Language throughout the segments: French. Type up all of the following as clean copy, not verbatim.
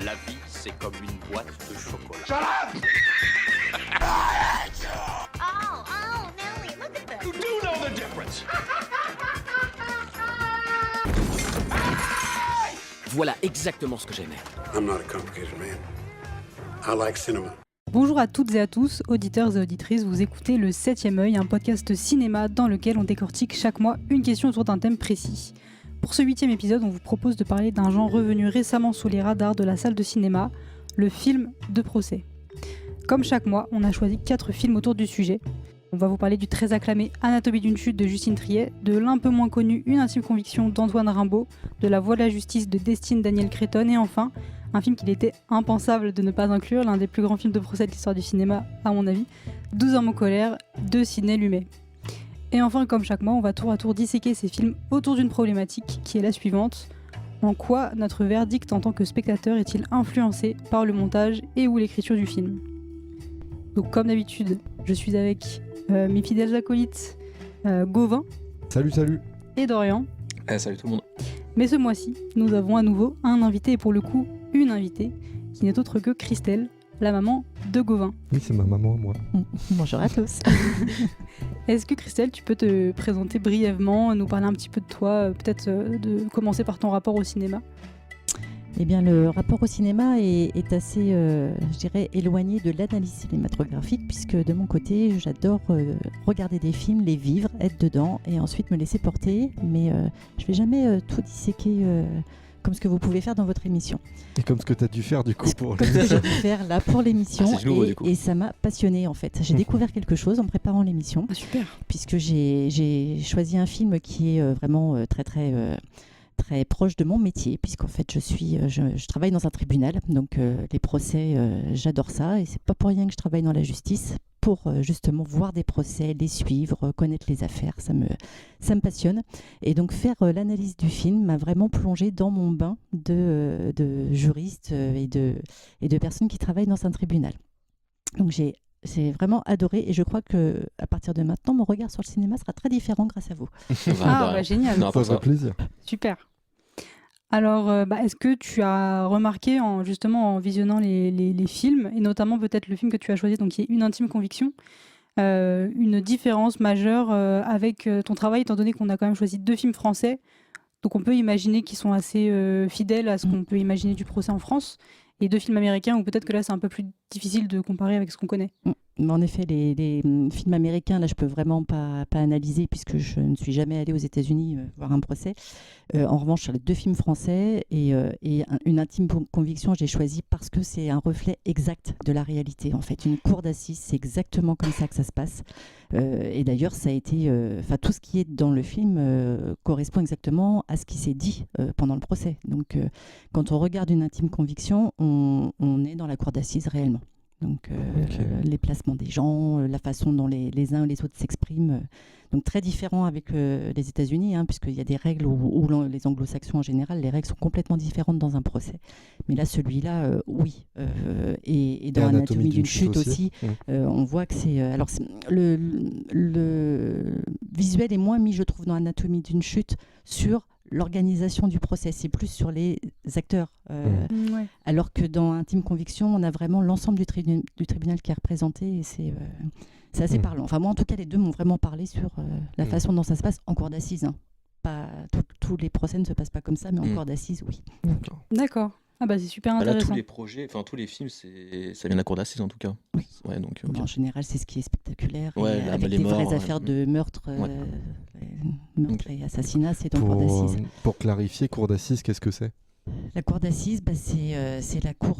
La vie, c'est comme une boîte de chocolat. Shut up! Oh, Nelly, look at this. You do know the difference. Voilà exactement ce que j'aimais. I'm not a complicated man. I like cinema. Bonjour à toutes et à tous, auditeurs et auditrices, vous écoutez Le 7e œil, un podcast cinéma dans lequel on décortique chaque mois une question autour d'un thème précis. Pour ce 8e épisode, on vous propose de parler d'un genre revenu récemment sous les radars de la salle de cinéma, le film de procès. Comme chaque mois, on a choisi 4 films autour du sujet. On va vous parler du très acclamé Anatomie d'une chute de Justine Triet, de l'un peu moins connu Une intime conviction d'Antoine Rimbaud, de La voie de la justice de Destine Daniel Cretton et enfin, un film qu'il était impensable de ne pas inclure, l'un des plus grands films de procès de l'histoire du cinéma à mon avis, 12 hommes en colère de Sidney Lumet. Et enfin, comme chaque mois, on va tour à tour disséquer ces films autour d'une problématique qui est la suivante. En quoi notre verdict en tant que spectateur est-il influencé par le montage et ou l'écriture du film ? Donc comme d'habitude, je suis avec mes fidèles acolytes Gauvin. Salut. Et Dorian. Salut tout le monde. Mais ce mois-ci, nous avons à nouveau un invité et pour le coup, une invitée qui n'est autre que Christelle, la maman de Gauvin. Oui, c'est ma maman, moi. Bonjour à tous. Est-ce que Christelle, tu peux te présenter brièvement, nous parler un petit peu de toi, peut-être de commencer par ton rapport au cinéma ? Eh bien, le rapport au cinéma est assez, je dirais, éloigné de l'analyse cinématographique, puisque de mon côté, j'adore regarder des films, les vivre, être dedans, et ensuite me laisser porter. Mais je ne vais jamais tout disséquer comme ce que vous pouvez faire dans votre émission. Et comme ce que tu as dû faire, du coup, pour comme ce que j'ai dû faire là pour l'émission. Et ça m'a passionnée, en fait. J'ai découvert quelque chose en préparant l'émission. Ah, super. Puisque j'ai choisi un film qui est vraiment très proche de mon métier, puisqu'en fait je travaille dans un tribunal, donc les procès, j'adore ça, et c'est pas pour rien que je travaille dans la justice, pour justement voir des procès, les suivre, connaître les affaires, ça me passionne. Et donc faire l'analyse du film m'a vraiment plongée dans mon bain de juristes et de personnes qui travaillent dans un tribunal. Donc j'ai vraiment adoré et je crois que à partir de maintenant, mon regard sur le cinéma sera très différent grâce à vous. Génial. Ça fait plaisir. Super. Alors, est-ce que tu as remarqué, justement en visionnant les films, et notamment peut-être le film que tu as choisi, donc qui est Une intime conviction, une différence majeure avec ton travail, étant donné qu'on a quand même choisi 2 films français, donc on peut imaginer qu'ils sont assez fidèles à ce qu'on peut imaginer du procès en France, et 2 films américains où peut-être que là c'est un peu plus difficile de comparer avec ce qu'on connaît. En effet, les films américains, là je peux vraiment pas analyser puisque je ne suis jamais allée aux États-Unis voir un procès. En revanche, sur les 2 films français et Une intime conviction, j'ai choisi parce que c'est un reflet exact de la réalité. En fait, une cour d'assises, c'est exactement comme ça que ça se passe. Et d'ailleurs, ça a été, tout ce qui est dans le film correspond exactement à ce qui s'est dit pendant le procès. Donc, quand on regarde Une intime conviction, on est dans la cour d'assises réellement. Donc les placements des gens, la façon dont les uns ou les autres s'expriment, donc très différent avec les États-Unis, puisqu'il y a des règles où les anglo-saxons en général, les règles sont complètement différentes dans un procès. Mais là, celui-là, oui. Et dans Anatomie d'une chute aussi, on voit que c'est... Alors, le visuel est moins mis, je trouve, dans Anatomie d'une chute sur l'organisation du procès, c'est plus sur les acteurs. Alors que dans Intime Conviction, on a vraiment l'ensemble du tribunal qui est représenté et c'est assez parlant. Enfin, moi, en tout cas, les 2 m'ont vraiment parlé sur la façon dont ça se passe en cour d'assises. Pas tous les procès ne se passent pas comme ça, mais en cour d'assises, oui. D'accord. Ah c'est super intéressant. Là, tous les projets, tous les films, ça vient de la cour d'assises en tout cas. Oui. Ouais, donc, en général, c'est ce qui est spectaculaire. Ouais, avec des vraies affaires de meurtre, et assassinat, c'est en cour d'assises. Pour clarifier, cour d'assises, qu'est-ce que c'est ? La cour d'assises, c'est la cour,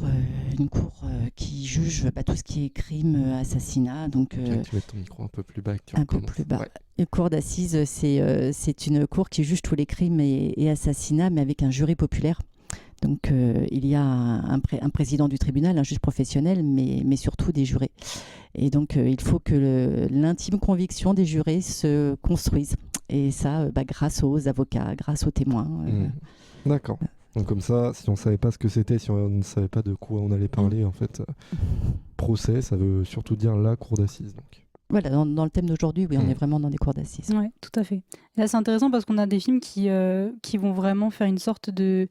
une cour qui juge tout ce qui est crime, assassinat. Donc, tu mets ton micro un peu plus bas. Un peu plus bas. Ouais. Une cour d'assises, c'est une cour qui juge tous les crimes et assassinats, mais avec un jury populaire. Donc il y a un président du tribunal, un juge professionnel, mais surtout des jurés. Et donc il faut que l'intime conviction des jurés se construise. Et ça, grâce aux avocats, grâce aux témoins. D'accord. Donc comme ça, si on ne savait pas ce que c'était, si on ne savait pas de quoi on allait parler, en fait, procès, ça veut surtout dire la cour d'assises. Donc. Voilà, dans le thème d'aujourd'hui, oui, on est vraiment dans des cours d'assises. Oui, tout à fait. Et là, c'est intéressant parce qu'on a des films qui vont vraiment faire une sorte de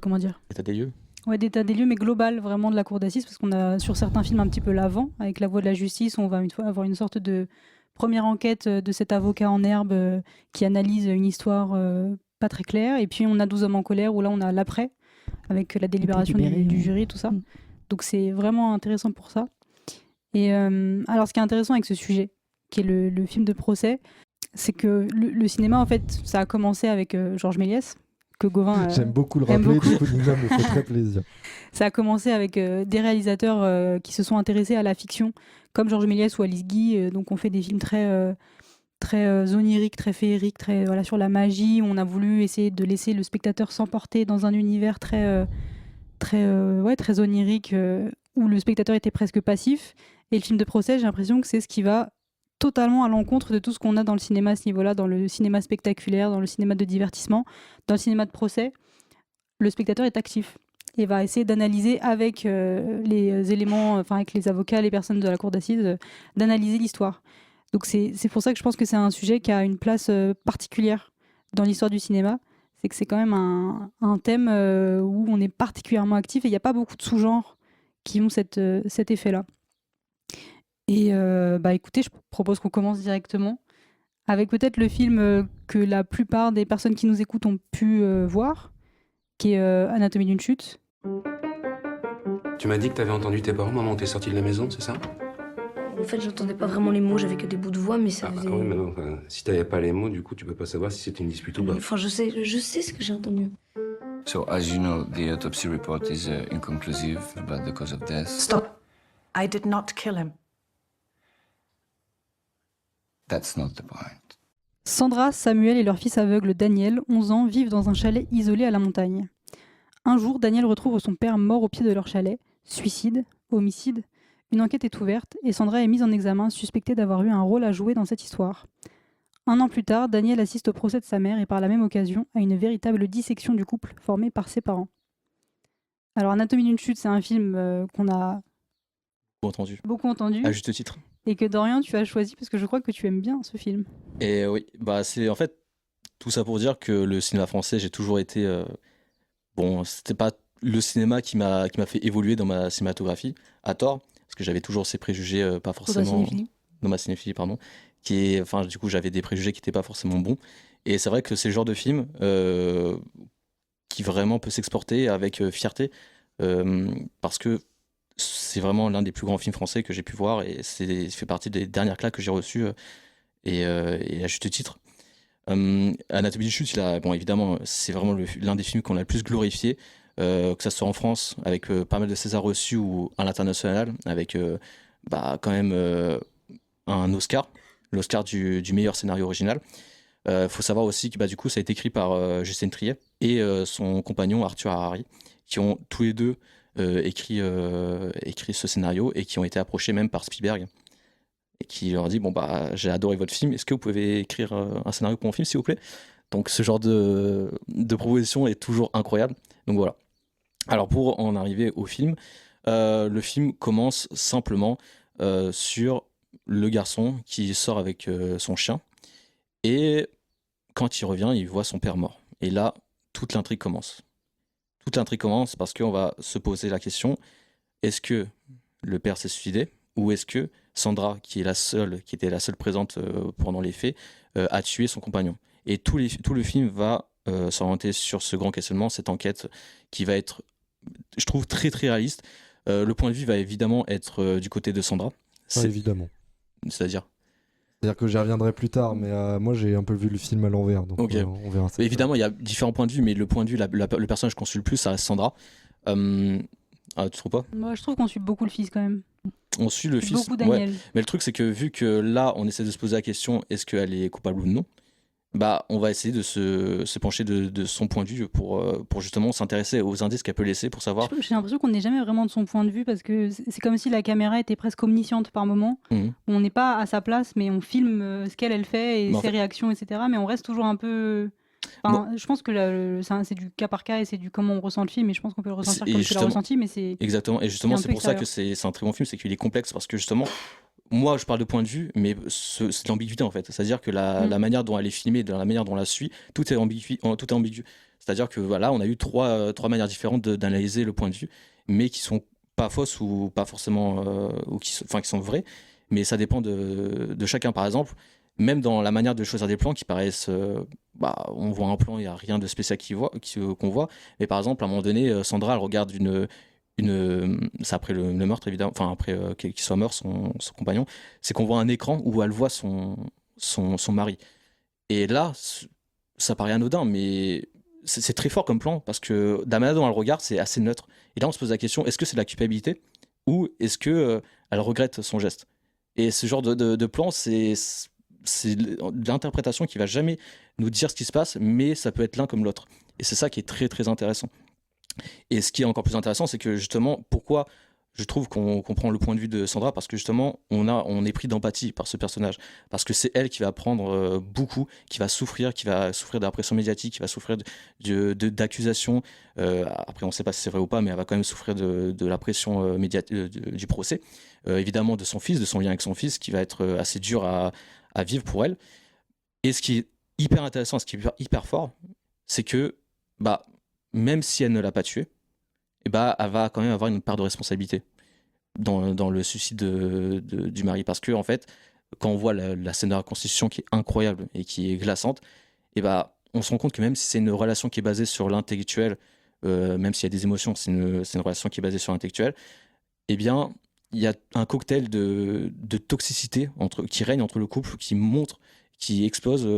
comment dire ? État des lieux. Ouais, d'état des lieux, mais global, vraiment de la cour d'assises, parce qu'on a sur certains films un petit peu l'avant, avec La Voix de la justice, on va une fois avoir une sorte de première enquête de cet avocat en herbe qui analyse une histoire pas très claire, et puis on a 12 hommes en colère, où là on a l'après, avec la délibération du jury, tout ça. Donc c'est vraiment intéressant pour ça. Et alors ce qui est intéressant avec ce sujet, qui est le film de procès, c'est que le cinéma, en fait, ça a commencé avec Georges Méliès, que Gauvin J'aime beaucoup le aime rappeler, beaucoup. du coup Nina me fait très plaisir. Ça a commencé avec des réalisateurs qui se sont intéressés à la fiction, comme Georges Méliès ou Alice Guy. Donc on fait des films très oniriques, très féeriques, très sur la magie. On a voulu essayer de laisser le spectateur s'emporter dans un univers très onirique où le spectateur était presque passif. Et le film de procès, j'ai l'impression que c'est ce qui va totalement à l'encontre de tout ce qu'on a dans le cinéma à ce niveau-là, dans le cinéma spectaculaire, dans le cinéma de divertissement, dans le cinéma de procès. Le spectateur est actif et va essayer d'analyser avec les éléments, avec les avocats, les personnes de la cour d'assises, d'analyser l'histoire. Donc c'est pour ça que je pense que c'est un sujet qui a une place particulière dans l'histoire du cinéma. C'est que c'est quand même un thème où on est particulièrement actif et il n'y a pas beaucoup de sous-genres qui ont cet effet-là. Et écoutez, je propose qu'on commence directement avec peut-être le film que la plupart des personnes qui nous écoutent ont pu voir, qui est Anatomie d'une chute. Tu m'as dit que t'avais entendu tes parents, maman, t'es sortie de la maison, c'est ça? En fait, j'entendais pas vraiment les mots, j'avais que des bouts de voix, mais ça faisait... oui, mais non, si t'avais pas les mots, du coup, tu peux pas savoir si c'était une dispute ou pas. Enfin, je sais ce que j'ai entendu. So, as you know, the autopsy report is inconclusive about the cause of death. Stop. I did not kill him. That's not the point. Sandra, Samuel et leur fils aveugle Daniel, 11 ans, vivent dans un chalet isolé à la montagne. Un jour, Daniel retrouve son père mort au pied de leur chalet. Suicide, homicide. Une enquête est ouverte et Sandra est mise en examen, suspectée d'avoir eu un rôle à jouer dans cette histoire. Un an plus tard, Daniel assiste au procès de sa mère et par la même occasion à une véritable dissection du couple formé par ses parents. Alors, Anatomie d'une chute, c'est un film qu'on a beaucoup entendu. À juste titre. Et que Dorian, tu as choisi parce que je crois que tu aimes bien ce film. Et oui, c'est en fait tout ça pour dire que le cinéma français, j'ai toujours été... c'était pas le cinéma qui m'a fait évoluer dans ma cinématographie, à tort, parce que j'avais toujours ces préjugés pas forcément... Dans ma cinéphilie, pardon. Du coup, j'avais des préjugés qui n'étaient pas forcément bons. Et c'est vrai que c'est le genre de film qui vraiment peut s'exporter avec fierté, parce que c'est vraiment l'un des plus grands films français que j'ai pu voir et c'est fait partie des dernières claques que j'ai reçues et à juste titre. Anatomie d'une chute, évidemment, c'est vraiment l'un des films qu'on a le plus glorifié, que ça soit en France avec pas mal de Césars reçus ou à l'international avec quand même un Oscar, l'Oscar du meilleur scénario original. Faut savoir aussi que du coup ça a été écrit par Justine Triet et son compagnon Arthur Harari, qui ont tous les deux écrit ce scénario et qui ont été approchés même par Spielberg et qui leur a dit j'ai adoré votre film, est-ce que vous pouvez écrire un scénario pour mon film s'il vous plaît? Donc ce genre de proposition est toujours incroyable. Donc voilà. Alors pour en arriver au film, le film commence simplement sur le garçon qui sort avec son chien et quand il revient, il voit son père mort. Et là, toute l'intrigue commence. Toute l'intrigue commence parce qu'on va se poser la question, est-ce que le père s'est suicidé ou est-ce que Sandra, qui était la seule présente pendant les faits, a tué son compagnon? Et tout le film va s'orienter sur ce grand questionnement, cette enquête qui va être, je trouve, très très réaliste. Le point de vue va évidemment être du côté de Sandra. Évidemment. C'est-à-dire que j'y reviendrai plus tard, mais moi j'ai un peu vu le film à l'envers, donc okay. On verra ça. Évidemment, il y a différents points de vue, mais le point de vue, le personnage qu'on suit le plus, ça reste Sandra. Tu trouves pas? Moi, je trouve qu'on suit beaucoup le fils quand même. On suit le fils. Beaucoup Daniel. Ouais. Mais le truc, c'est que vu que là, on essaie de se poser la question, est-ce qu'elle est coupable ou non? On va essayer de se pencher de son point de vue pour justement s'intéresser aux indices qu'elle peut laisser pour savoir. J'ai l'impression qu'on n'est jamais vraiment de son point de vue parce que c'est comme si la caméra était presque omnisciente par moment. On n'est pas à sa place, mais on filme ce qu'elle fait et ses réactions, etc. Mais on reste toujours un peu... Je pense que c'est du cas par cas et c'est du comment on ressent le film et je pense qu'on peut le ressentir comme tu l'as ressenti, mais c'est... Exactement, et justement c'est pour ça que c'est un très bon film, c'est qu'il est complexe parce que justement... moi je parle de point de vue, mais c'est de l'ambiguïté en fait. C'est-à-dire que la manière dont elle est filmée, de la manière dont on la suit, tout est ambigu. C'est-à-dire que voilà, on a eu trois manières différentes d'analyser le point de vue, mais qui sont pas fausses ou pas forcément, ou qui sont vraies, mais ça dépend de chacun. Par exemple, même dans la manière de choisir des plans qui paraissent, on voit un plan, il n'y a rien de spécial qu'on voit, mais par exemple, à un moment donné, Sandra, elle regarde c'est après le meurtre évidemment, enfin après qu'il soit mort, son compagnon, c'est qu'on voit un écran où elle voit son mari. Et là, ça paraît anodin, mais c'est très fort comme plan, parce que de la manière dont elle regarde, c'est assez neutre. Et là, on se pose la question, est-ce que c'est de la culpabilité ou est-ce que elle regrette son geste? Et ce genre de plan, c'est de l'interprétation qui va jamais nous dire ce qui se passe, mais ça peut être l'un comme l'autre. Et c'est ça qui est très très intéressant. Et ce qui est encore plus intéressant, c'est que justement, pourquoi je trouve qu'on prend le point de vue de Sandra, parce que justement, on est pris d'empathie par ce personnage, parce que c'est elle qui va prendre beaucoup, qui va souffrir de la pression médiatique, qui va souffrir d'accusations. Après, on ne sait pas si c'est vrai ou pas, mais elle va quand même souffrir de la pression du procès. Évidemment, de son fils, de son lien avec son fils, qui va être assez dur à vivre pour elle. Et ce qui est hyper intéressant, ce qui est hyper fort, c'est que même si elle ne l'a pas tué, elle va quand même avoir une part de responsabilité dans le suicide du mari. Parce que, en fait, quand on voit la scène de la reconstitution qui est incroyable et qui est glaçante, on se rend compte que même si c'est une relation qui est basée sur l'intellectuel, même s'il y a des émotions, c'est une relation qui est basée sur l'intellectuel, eh bien, il y a un cocktail de toxicité qui règne entre le couple, qui explose,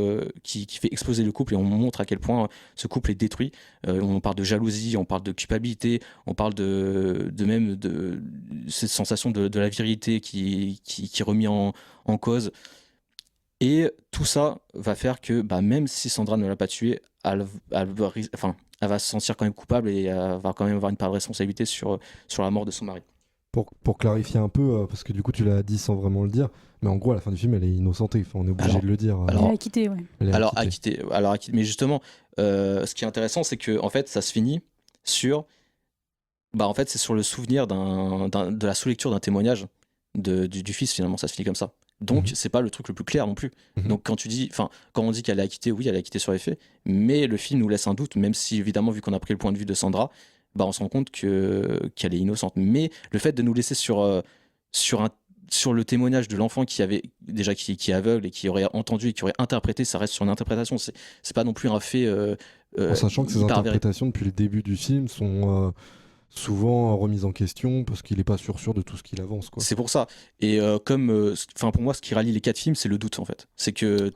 qui fait exploser le couple, et on montre à quel point ce couple est détruit. On parle de jalousie, on parle de culpabilité, on parle même de cette sensation de la virilité qui est remis en cause. Et tout ça va faire que même si Sandra ne l'a pas tué, elle va se sentir quand même coupable et elle va quand même avoir une part de responsabilité sur la mort de son mari. Pour clarifier un peu, parce que du coup tu l'as dit sans vraiment le dire, mais en gros à la fin du film elle est innocentée, enfin, on est obligé de le dire. Elle est acquittée, ouais. Acquittée. Mais justement, ce qui est intéressant, c'est que en fait ça se finit sur, c'est sur le souvenir de la sous-lecture d'un témoignage du fils, finalement, ça se finit comme ça. Donc c'est pas le truc le plus clair non plus. Donc quand on dit qu'elle est acquittée, oui, elle est acquittée sur les faits, mais le film nous laisse un doute, même si évidemment, vu qu'on a pris le point de vue de Sandra, on se rend compte qu'elle est innocente. Mais le fait de nous laisser sur le témoignage de l'enfant qui est aveugle et qui aurait entendu et qui aurait interprété, ça reste sur une interprétation. C'est pas non plus un fait. En sachant que ces interprétations depuis le début du film sont souvent remises en question parce qu'il n'est pas sûr de tout ce qu'il avance, quoi. C'est pour ça. Et pour moi, ce qui rallie les 4 films, c'est le doute, en fait. C'est que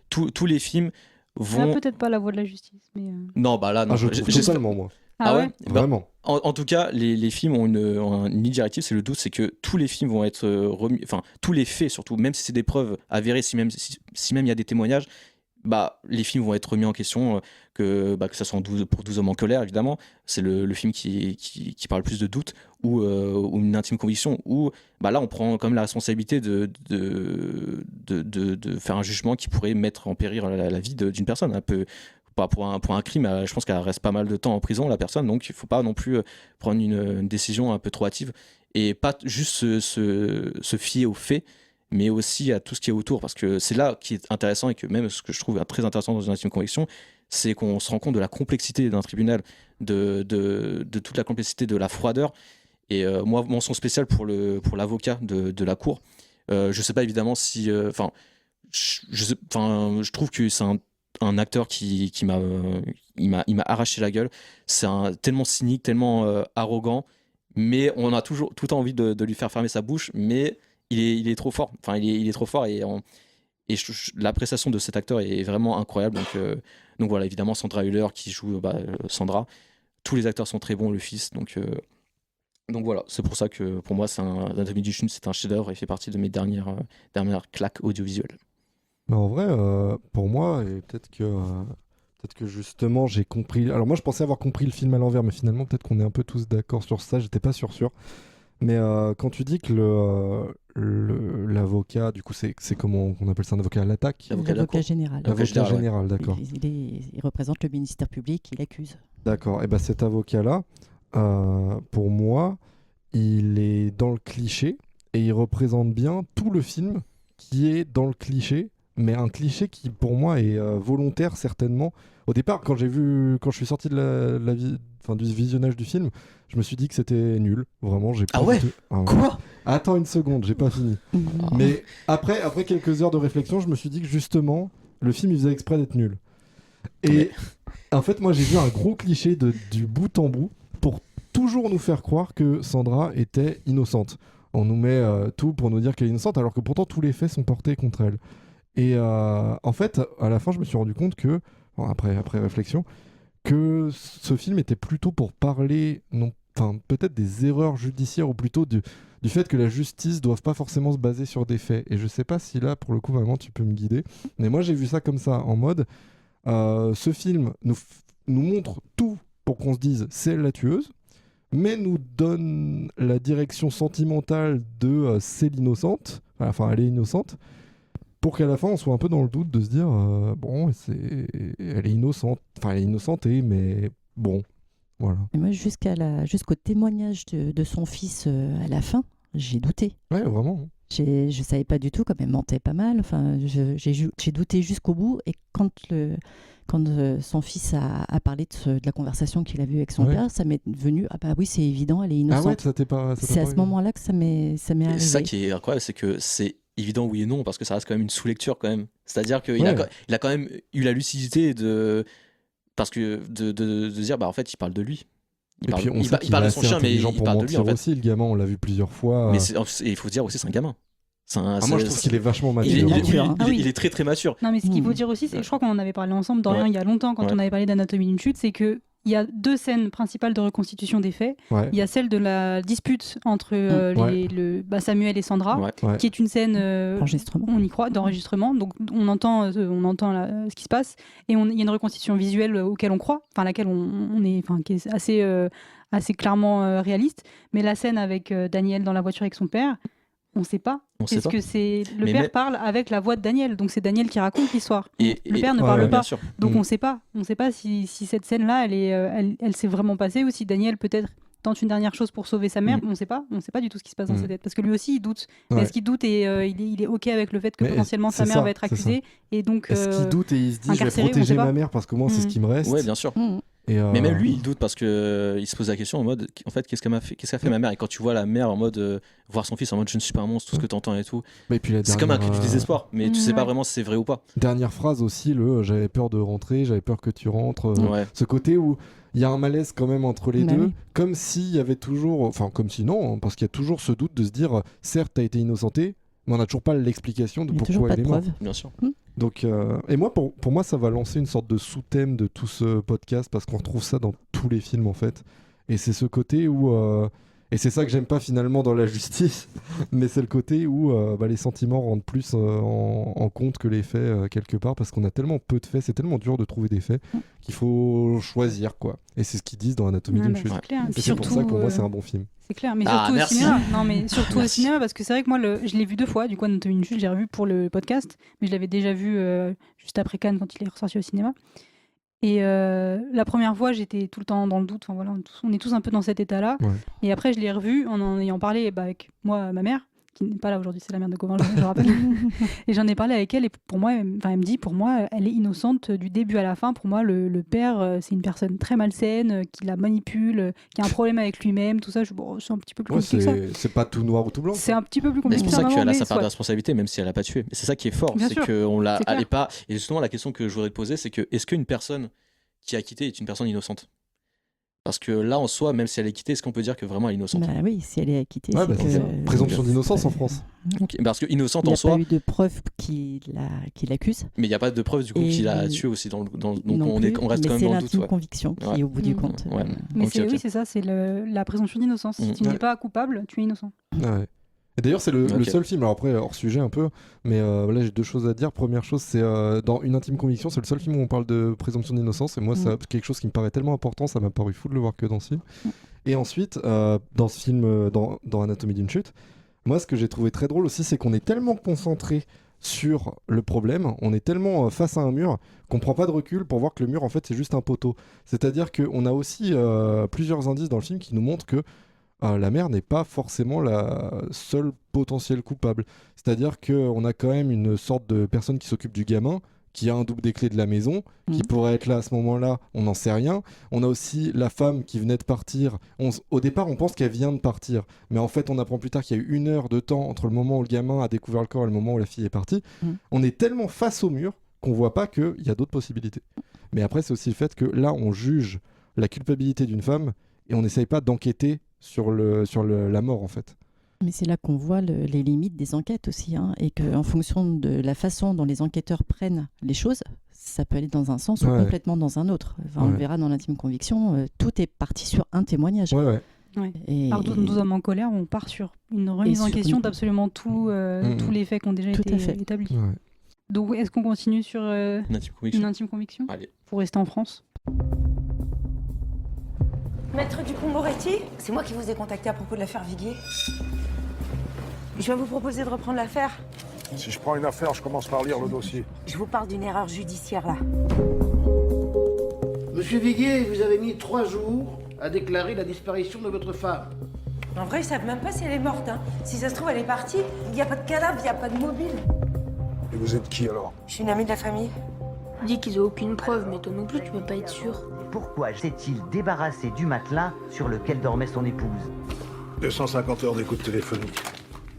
tous les films vont. Là, peut-être pas La Voix de la Justice, mais. Non, là, non. Je trouve totalement, moi. Ah ouais Vraiment. En tout cas, les films ont une ligne directive, c'est le doute, c'est que tous les films vont être remis, tous les faits surtout, même si c'est des preuves avérées, si même il y a des témoignages, les films vont être remis en question, que ça soit pour 12 hommes en colère, évidemment, c'est le film qui parle plus de doute ou une intime conviction, où là on prend quand même la responsabilité de faire un jugement qui pourrait mettre en péril la vie d'une personne, un peu. Pour un crime, je pense qu'elle reste pas mal de temps en prison, la personne, donc il ne faut pas non plus prendre une décision un peu trop hâtive et pas juste se fier aux faits, mais aussi à tout ce qui est autour, parce que c'est là qui est intéressant, et que même ce que je trouve très intéressant dans une intime conviction, c'est qu'on se rend compte de la complexité d'un tribunal, de toute la complexité de la froideur. Et moi, mention spéciale pour l'avocat de la cour. Je sais pas évidemment si... je trouve que c'est un acteur qui m'a arraché la gueule. C'est tellement cynique, tellement arrogant, mais on a toujours tout le temps envie de lui faire fermer sa bouche, mais il est trop fort. Il est trop fort, et l'appréciation de cet acteur est vraiment incroyable. Donc voilà, évidemment Sandra Hüller qui joue Sandra. Tous les acteurs sont très bons, le fils. Donc voilà, c'est pour ça que pour moi Anatomie du Chute, c'est un chef-d'œuvre et fait partie de mes dernières claques audiovisuelles. Mais en vrai, pour moi, et peut-être que justement j'ai compris. Alors moi je pensais avoir compris le film à l'envers, mais finalement peut-être qu'on est un peu tous d'accord sur ça, j'étais pas sûr. Mais quand tu dis que l'avocat, du coup c'est comment on appelle ça, un avocat à l'attaque ? L'avocat général. L'avocat général, d'accord. Il représente le ministère public, il accuse. D'accord, et cet avocat-là, pour moi, il est dans le cliché. et il représente bien tout le film qui est dans le cliché, mais un cliché qui pour moi est volontaire certainement. Au départ, quand je suis sorti de du visionnage du film, je me suis dit que c'était nul. Vraiment, j'ai pas. Ah ouais. Quoi ? Attends une seconde, j'ai pas fini. Mais après quelques heures de réflexion, je me suis dit que justement, le film il faisait exprès d'être nul. Et en fait, moi, j'ai vu un gros cliché du bout en bout pour toujours nous faire croire que Sandra était innocente. On nous met tout pour nous dire qu'elle est innocente, alors que pourtant tous les faits sont portés contre elle. Et en fait, à la fin, je me suis rendu compte que, après réflexion, que ce film était plutôt pour parler, peut-être des erreurs judiciaires, ou plutôt du fait que la justice ne doive pas forcément se baser sur des faits. Et je sais pas si là, pour le coup, vraiment, tu peux me guider. Mais moi, j'ai vu ça comme ça, en mode, ce film nous montre tout pour qu'on se dise c'est elle la tueuse, mais nous donne la direction sentimentale de c'est l'innocente, enfin elle est innocente, pour qu'à la fin on soit un peu dans le doute de se dire elle est innocente, enfin elle est innocentée, mais bon, voilà. Et moi jusqu'au témoignage de son fils à la fin, j'ai douté. Ouais, vraiment. Je savais pas du tout, comme elle mentait pas mal. Enfin, j'ai douté jusqu'au bout. Et quand son fils a parlé de la conversation qu'il a vue avec son père, ça m'est venu. Ah bah oui, c'est évident, elle est innocente. Ah ouais, ça t'est pas. C'est à ce moment-là que ça m'est arrivé. C'est ça qui est incroyable, c'est que c'est évident oui et non, parce que ça reste quand même une sous-lecture quand même. C'est-à-dire qu'il a quand même eu la lucidité de dire en fait il parle de lui. Il parle de son chien, mais il parle de lui en fait. Aussi, le gamin, on l'a vu plusieurs fois. Mais il faut dire aussi, c'est un gamin. Moi, je trouve qu'il est vachement mature. Il est très très mature. Non, mais ce qu'il faut dire aussi, c'est, je crois qu'on en avait parlé ensemble, Dorian, il y a longtemps, quand on avait parlé d'Anatomie d'une chute, c'est que il y a deux scènes principales de reconstitution des faits. Il y a celle de la dispute entre Samuel et Sandra, qui est une scène on y croit, d'enregistrement. Donc on entend ce qui se passe, et il y a une reconstitution visuelle auquel on croit, enfin laquelle qui est assez clairement réaliste. Mais la scène avec Daniel dans la voiture avec son père, on ne sait pas. Parce que le père parle avec la voix de Daniel, donc c'est Daniel qui raconte l'histoire. Le père ne parle pas, donc on ne sait pas. On ne sait pas si cette scène-là, elle s'est vraiment passée, ou si Daniel peut-être tente une dernière chose pour sauver sa mère. On ne sait pas. On ne sait pas du tout ce qui se passe dans sa tête, parce que lui aussi il doute. Mais est-ce qu'il doute et il est ok avec le fait que potentiellement sa mère va être accusée, et donc est-ce qu'il doute et il se dit je vais protéger ma mère parce que moi c'est ce qui me reste. Ouais, bien sûr. Mais même lui, il doute parce que il se pose la question en mode, en fait, qu'est-ce qu'a fait ma mère. Et quand tu vois la mère en mode voir son fils en mode je ne suis pas un monstre, tout ce que tu entends et tout, c'est comme un cri du désespoir, mais tu sais pas vraiment si c'est vrai ou pas. Dernière phrase aussi, j'avais peur de rentrer, j'avais peur que tu rentres. Ce côté où il y a un malaise quand même entre les deux, comme s'il y avait toujours, enfin comme si non, parce qu'il y a toujours ce doute de se dire certes t'as été innocenté, mais on n'a toujours pas l'explication de pourquoi elle est morte. Bien sûr. Donc, et moi, pour moi, ça va lancer une sorte de sous-thème de tout ce podcast, parce qu'on retrouve ça dans tous les films en fait. Et c'est ce côté où, et c'est ça que j'aime pas finalement dans la justice, mais c'est le côté où les sentiments rentrent plus en compte que les faits quelque part, parce qu'on a tellement peu de faits, c'est tellement dur de trouver des faits qu'il faut choisir quoi. Et c'est ce qu'ils disent dans Anatomie d'une chute. Et c'est pour ça que pour moi c'est un bon film. C'est clair, mais surtout au cinéma. Non, mais surtout au cinéma, parce que c'est vrai que moi, je l'ai vu 2 fois. Du coup, Anatomie d'une chute, j'ai revu pour le podcast, mais je l'avais déjà vu juste après Cannes quand il est ressorti au cinéma. Et la première fois, j'étais tout le temps dans le doute. Enfin, voilà, on est tous un peu dans cet état-là. Et après, je l'ai revu en ayant parlé avec ma mère, qui n'est pas là aujourd'hui, c'est la mère de Gauvin, je rappelle. Et j'en ai parlé avec elle, et pour moi, elle me dit, pour moi, elle est innocente du début à la fin. Pour moi, le père, c'est une personne très malsaine, qui la manipule, qui a un problème avec lui-même, tout ça. C'est un petit peu plus compliqué que ça. C'est pas tout noir ou tout blanc. C'est un petit peu plus compliqué. C'est pour ça qu'elle a sa part de responsabilité, même si elle n'a pas tué. Mais c'est ça qui est fort, c'est qu'on l'a, elle est pas. Et justement, la question que je voudrais te poser, c'est que est-ce qu'une personne qui a quitté est une personne innocente? Parce que là, en soi, même si elle est quittée, est-ce qu'on peut dire que vraiment elle est innocente? Bah oui, si elle est acquittée, c'est présomption d'innocence en France. Parce que innocente en soi. Il n'y a pas eu de preuve qui l'accuse. Mais il n'y a pas de preuve du coup qu'il a tué aussi. Donc on reste quand même dans le doute. C'est l'intime conviction qui est au bout du compte. Mais oui, c'est ça, c'est la présomption d'innocence. Si tu n'es pas coupable, tu es innocent. Et d'ailleurs, c'est le seul film, alors après, hors sujet un peu, mais là j'ai 2 choses à dire. Première chose, c'est dans Une intime conviction, c'est le seul film où on parle de présomption d'innocence, et moi, c'est quelque chose qui me paraît tellement important, ça m'a paru fou de le voir que dans ce film. Et ensuite, dans ce film, dans Anatomie d'une chute, moi, ce que j'ai trouvé très drôle aussi, c'est qu'on est tellement concentré sur le problème, on est tellement face à un mur qu'on prend pas de recul pour voir que le mur, en fait, c'est juste un poteau. C'est-à-dire qu'on a aussi plusieurs indices dans le film qui nous montrent que la mère n'est pas forcément la seule potentielle coupable. C'est-à-dire qu'on a quand même une sorte de personne qui s'occupe du gamin, qui a un double des clés de la maison, qui pourrait être là à ce moment-là, on n'en sait rien. On a aussi la femme qui venait de partir. Au départ, on pense qu'elle vient de partir, mais en fait, on apprend plus tard qu'il y a eu 1 heure de temps entre le moment où le gamin a découvert le corps et le moment où la fille est partie. On est tellement face au mur qu'on voit pas qu'il y a d'autres possibilités. Mais après, c'est aussi le fait que là, on juge la culpabilité d'une femme et on n'essaye pas d'enquêter sur la mort, en fait. Mais c'est là qu'on voit les limites des enquêtes aussi, hein, et qu'en fonction de la façon dont les enquêteurs prennent les choses, ça peut aller dans un sens ou complètement dans un autre. Enfin, on le verra dans l'intime conviction, tout est parti sur un témoignage. Ouais. Alors, 12 hommes en colère, on part sur une remise en question d'absolument tous les faits qui ont déjà été établis. Ouais. Donc, est-ce qu'on continue sur une intime conviction Allez. Pour rester en France? Maître Dupond-Moretti, c'est moi qui vous ai contacté à propos de l'affaire Viguier. Je viens vous proposer de reprendre l'affaire. Si je prends une affaire, je commence par lire le dossier. Je vous parle d'une erreur judiciaire, là. Monsieur Viguier, vous avez mis 3 jours à déclarer la disparition de votre femme. En vrai, ils savent même pas si elle est morte, hein. Si ça se trouve, elle est partie. Il n'y a pas de cadavre, il n'y a pas de mobile. Et vous êtes qui, alors? Je suis une amie de la famille. Dis qu'ils ont aucune preuve, mais toi non plus, tu peux pas être sûr. Pourquoi s'est-il débarrassé du matelas sur lequel dormait son épouse? 250 heures d'écoute téléphonique.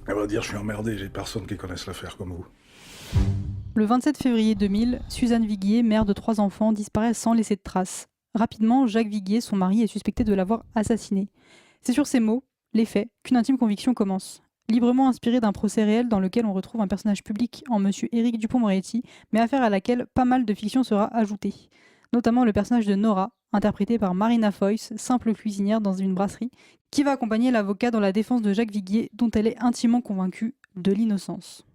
À vrai dire, je suis emmerdé, j'ai personne qui connaisse l'affaire comme vous. Le 27 février 2000, Suzanne Viguier, mère de 3 enfants, disparaît sans laisser de traces. Rapidement, Jacques Viguier, son mari, est suspecté de l'avoir assassinée. C'est sur ces mots, les faits, qu'une intime conviction commence. Librement inspiré d'un procès réel dans lequel on retrouve un personnage public en monsieur Éric Dupond-Moretti, mais affaire à laquelle pas mal de fiction sera ajoutée. Notamment le personnage de Nora, interprété par Marina Foïs, simple cuisinière dans une brasserie, qui va accompagner l'avocat dans la défense de Jacques Viguier, dont elle est intimement convaincue de l'innocence.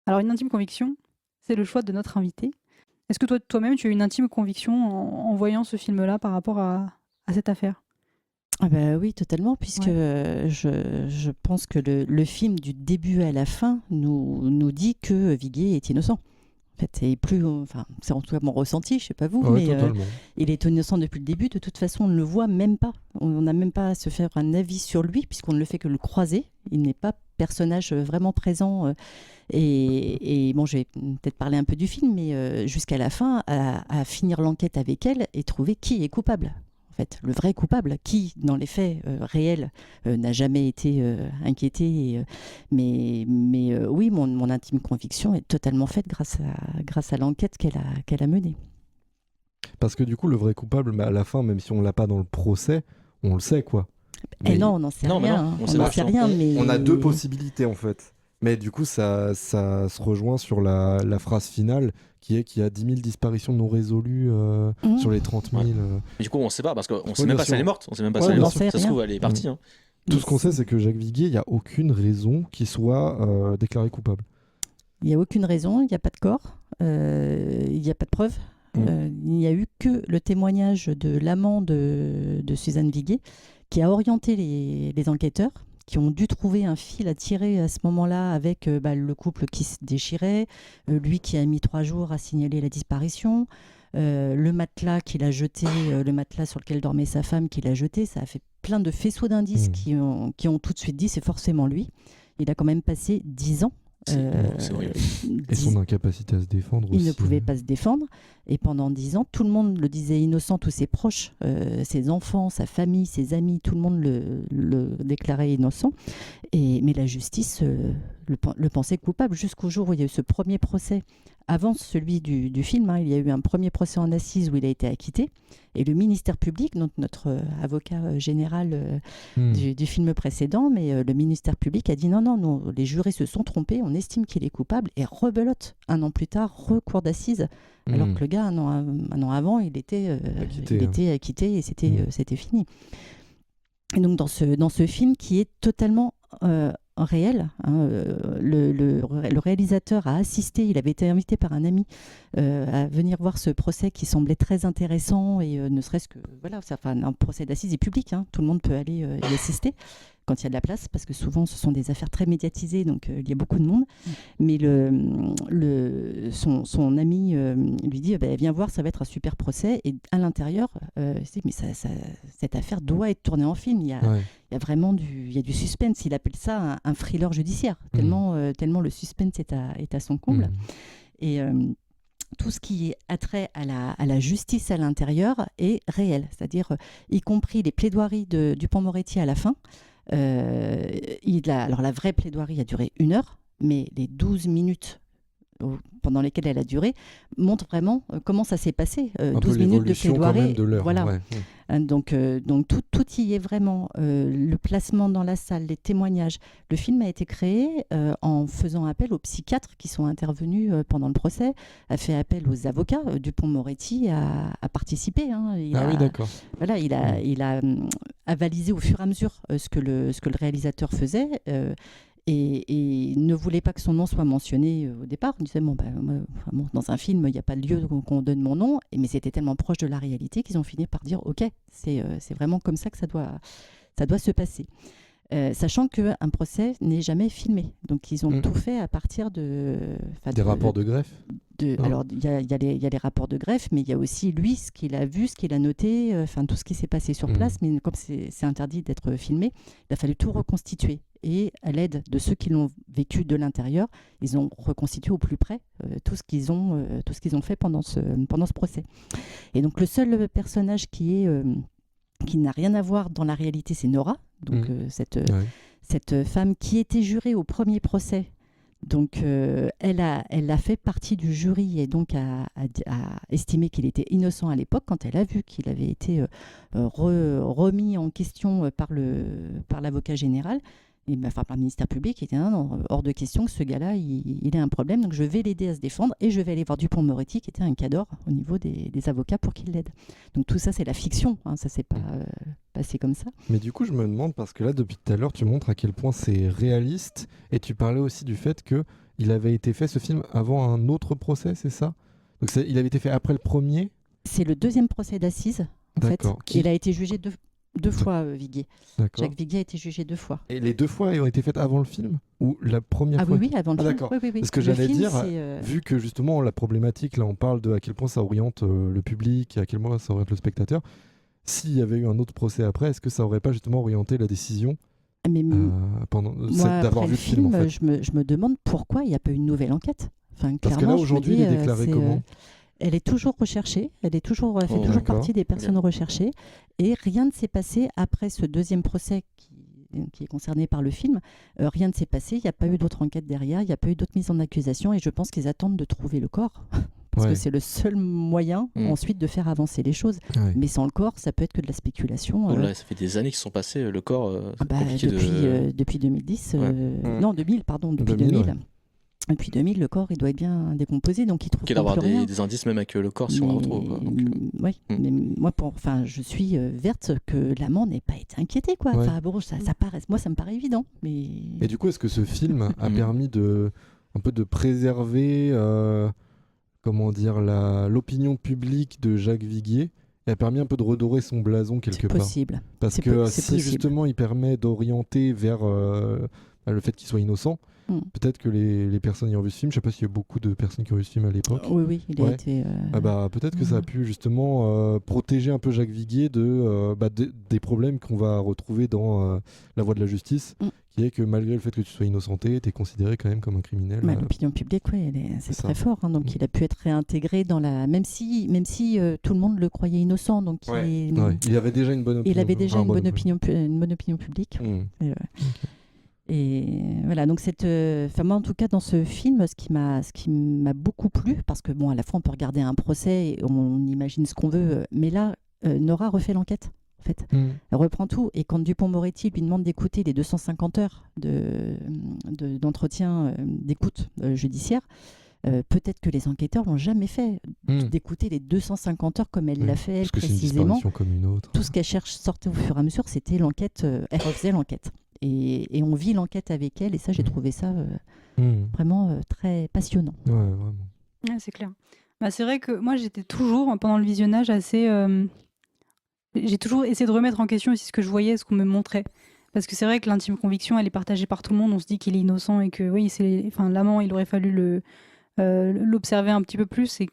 Alors une intime conviction, c'est le choix de notre invité. Est-ce que toi-même, tu as une intime conviction en voyant ce film-là par rapport à cette affaire ? Ah bah oui, totalement, puisque je pense que le film, du début à la fin, nous dit que Viguier est innocent. En fait, c'est en tout cas mon ressenti, je sais pas vous, mais il est innocent depuis le début. De toute façon, on ne le voit même pas. On n'a même pas à se faire un avis sur lui, puisqu'on ne le fait que le croiser. Il n'est pas personnage vraiment présent. Et bon, je vais peut-être parler un peu du film, mais jusqu'à la fin, à finir l'enquête avec elle et trouver qui est coupable. En fait, le vrai coupable, qui, dans les faits réels, n'a jamais été inquiété. Mais oui, mon intime conviction est totalement faite grâce à l'enquête qu'elle a menée. Parce que du coup, le vrai coupable, à la fin, même si on ne l'a pas dans le procès, on le sait, quoi. Et non, on n'en sait rien. On n'en sait rien, mais... On a 2 possibilités, en fait. Mais du coup, ça se rejoint sur la phrase finale, qui est qu'il y a 10 000 disparitions non résolues sur les 30 000. Du coup, on ne sait pas, parce qu'on ne sait même pas si elle est morte. On sait même pas si elle est morte. Ça se trouve, elle est partie. Hein. Tout ce qu'on sait, c'est que Jacques Viguier, il n'y a aucune raison qu'il soit déclaré coupable. Il n'y a aucune raison, il n'y a pas de corps, il n'y a pas de preuves. Il n'y a eu que le témoignage de l'amant de Suzanne Viguier, qui a orienté les enquêteurs, qui ont dû trouver un fil à tirer à ce moment-là avec le couple qui se déchirait, lui qui a mis 3 jours à signaler la disparition, le matelas qu'il a jeté, le matelas sur lequel dormait sa femme qu'il a jeté. Ça a fait plein de faisceaux d'indices qui ont tout de suite dit c'est forcément lui. Il a quand même passé 10 ans. C'est horrible. Et son incapacité à se défendre aussi. Il ne pouvait pas se défendre. Et pendant 10 ans, tout le monde le disait innocent, tous ses proches, ses enfants, sa famille, ses amis, tout le monde le déclarait innocent. Mais la justice le pensait coupable jusqu'au jour où il y a eu ce premier procès. Avant celui du film, il y a eu un premier procès en assises où il a été acquitté. Et le ministère public, donc notre avocat général du film précédent, mais le ministère public a dit non, les jurés se sont trompés, on estime qu'il est coupable, et rebelote. 1 an plus tard, recours d'assises, alors que le gars, un an avant, il était acquitté et c'était fini. Et donc dans ce film qui est totalement réel, le réalisateur a assisté, il avait été invité par un ami à venir voir ce procès qui semblait très intéressant, et ne serait-ce que un procès d'assises est public, tout le monde peut aller y assister, quand il y a de la place, parce que souvent ce sont des affaires très médiatisées, donc il y a beaucoup de monde. Mais son ami lui dit viens voir, ça va être un super procès. Et à l'intérieur, il se dit mais cette affaire doit être tournée en film. Il y a vraiment il y a du suspense. Il appelle ça un thriller judiciaire, tellement le suspense est à son comble. Et tout ce qui a trait à la justice à l'intérieur est réel, c'est-à-dire y compris les plaidoiries de Dupond-Moretti à la fin. Alors la vraie plaidoirie a duré 1 heure, mais les 12 minutes pendant lesquelles elle a duré montrent vraiment comment ça s'est passé. 12 minutes de plaidoirie. Voilà. Ouais. Donc tout y est vraiment. Le placement dans la salle, les témoignages. Le film a été créé en faisant appel aux psychiatres qui sont intervenus pendant le procès, a fait appel aux avocats. Dupond-Moretti a participé. Oui, d'accord. Voilà, il a avalisé au fur et à mesure ce que le réalisateur faisait. Et ne voulait pas que son nom soit mentionné au départ. Il disait, dans un film, il n'y a pas de lieu qu'on donne mon nom. Mais c'était tellement proche de la réalité qu'ils ont fini par dire, OK, c'est vraiment comme ça que ça doit se passer. Sachant qu'un procès n'est jamais filmé. Donc, ils ont tout fait à partir des rapports de greffe. Alors, il y a les rapports de greffe, mais il y a aussi, lui, ce qu'il a vu, ce qu'il a noté, tout ce qui s'est passé sur place. Mais comme c'est interdit d'être filmé, il a fallu tout reconstituer. Et à l'aide de ceux qui l'ont vécu de l'intérieur, ils ont reconstitué au plus près tout ce qu'ils ont fait pendant ce procès. Et donc, le seul personnage qui n'a rien à voir dans la réalité, c'est Nora, donc cette femme qui était jurée au premier procès. Donc, elle a fait partie du jury et donc a estimé qu'il était innocent à l'époque quand elle a vu qu'il avait été remis en question par l'avocat général. Par le ministère public, il était hors de question que ce gars-là, il ait un problème. Donc, je vais l'aider à se défendre et je vais aller voir Dupond-Moretti, qui était un cadre au niveau des avocats pour qu'il l'aide. Donc, tout ça, c'est la fiction. Ça ne s'est pas passé comme ça. Mais du coup, je me demande, parce que là, depuis tout à l'heure, tu montres à quel point c'est réaliste. Et tu parlais aussi du fait qu'il avait été fait, ce film, avant un autre procès, c'est ça? Donc, il avait été fait après le premier? C'est le deuxième procès d'assises, en fait. Il a été jugé deux fois, Viguier. Jacques Viguier a été jugé 2 fois. Et les 2 fois ont été faites avant le film? Ou la première fois? Oui, avant le film. D'accord. Oui. Parce que j'allais dire, vu que justement la problématique, là on parle de à quel point ça oriente le public et à quel point ça oriente le spectateur, s'il y avait eu un autre procès après, est-ce que ça aurait pas justement orienté la décision d'avoir vu le film en fait. Je me demande pourquoi il n'y a pas eu une nouvelle enquête. Parce que là aujourd'hui il est déclaré comment? Elle est toujours recherchée, elle fait toujours partie des personnes recherchées, et rien ne s'est passé après ce deuxième procès qui est concerné par le film. Rien ne s'est passé, il n'y a pas eu d'autres enquêtes derrière, il n'y a pas eu d'autres mises en accusation, et je pense qu'ils attendent de trouver le corps, parce que c'est le seul moyen ensuite de faire avancer les choses. Mais sans le corps, ça peut être que de la spéculation. Là, ça fait des années qu'ils sont passés, le corps, depuis 2010, non 2000, pardon, depuis 2000. Depuis 2000, le corps, il doit être bien décomposé, donc il trouve qu'il doit y avoir des indices même avec le corps si on le retrouve. Oui, mais moi, je suis verte que l'amant n'ait pas été inquiété, quoi. Enfin, bon, ça me paraît évident. Mais... Et du coup, est-ce que ce film a permis un peu de préserver, l'opinion publique de Jacques Viguier, et a permis un peu de redorer son blason quelque part? C'est possible. Parce que si justement il permet d'orienter vers le fait qu'il soit innocent, peut-être que les personnes ayant vu ce film, je ne sais pas s'il y a beaucoup de personnes qui ont vu ce film à l'époque. Oui, il a été... peut-être que ça a pu justement protéger un peu Jacques Viguier des problèmes qu'on va retrouver dans La Voie de la justice, qui est que malgré le fait que tu sois innocenté, tu es considéré quand même comme un criminel. L'opinion publique, c'est très fort. Donc il a pu être réintégré dans la... Même si tout le monde le croyait innocent. Donc il avait déjà une bonne opinion. Il avait déjà une bonne opinion publique. Et voilà, donc moi en tout cas dans ce film, ce qui m'a beaucoup plu, parce que à la fois on peut regarder un procès et on imagine ce qu'on veut, mais là Nora refait l'enquête en fait. Elle reprend tout, et quand Dupond-Moretti lui demande d'écouter les 250 heures d'entretien d'écoute judiciaire, peut-être que les enquêteurs l'ont jamais fait, d'écouter les 250 heures comme elle l'a fait elle, précisément. Comme une autre. Tout ce qu'elle sortait au fur et à mesure, c'était l'enquête, elle refaisait l'enquête. Et on vit l'enquête avec elle, et ça, j'ai trouvé ça vraiment très passionnant. Ouais, vraiment. Ouais, c'est clair. C'est vrai que moi, j'étais toujours, pendant le visionnage, assez... j'ai toujours essayé de remettre en question aussi ce que je voyais, ce qu'on me montrait. Parce que c'est vrai que l'intime conviction, elle est partagée par tout le monde. On se dit qu'il est innocent et que oui, l'amant, il aurait fallu l'observer un petit peu plus et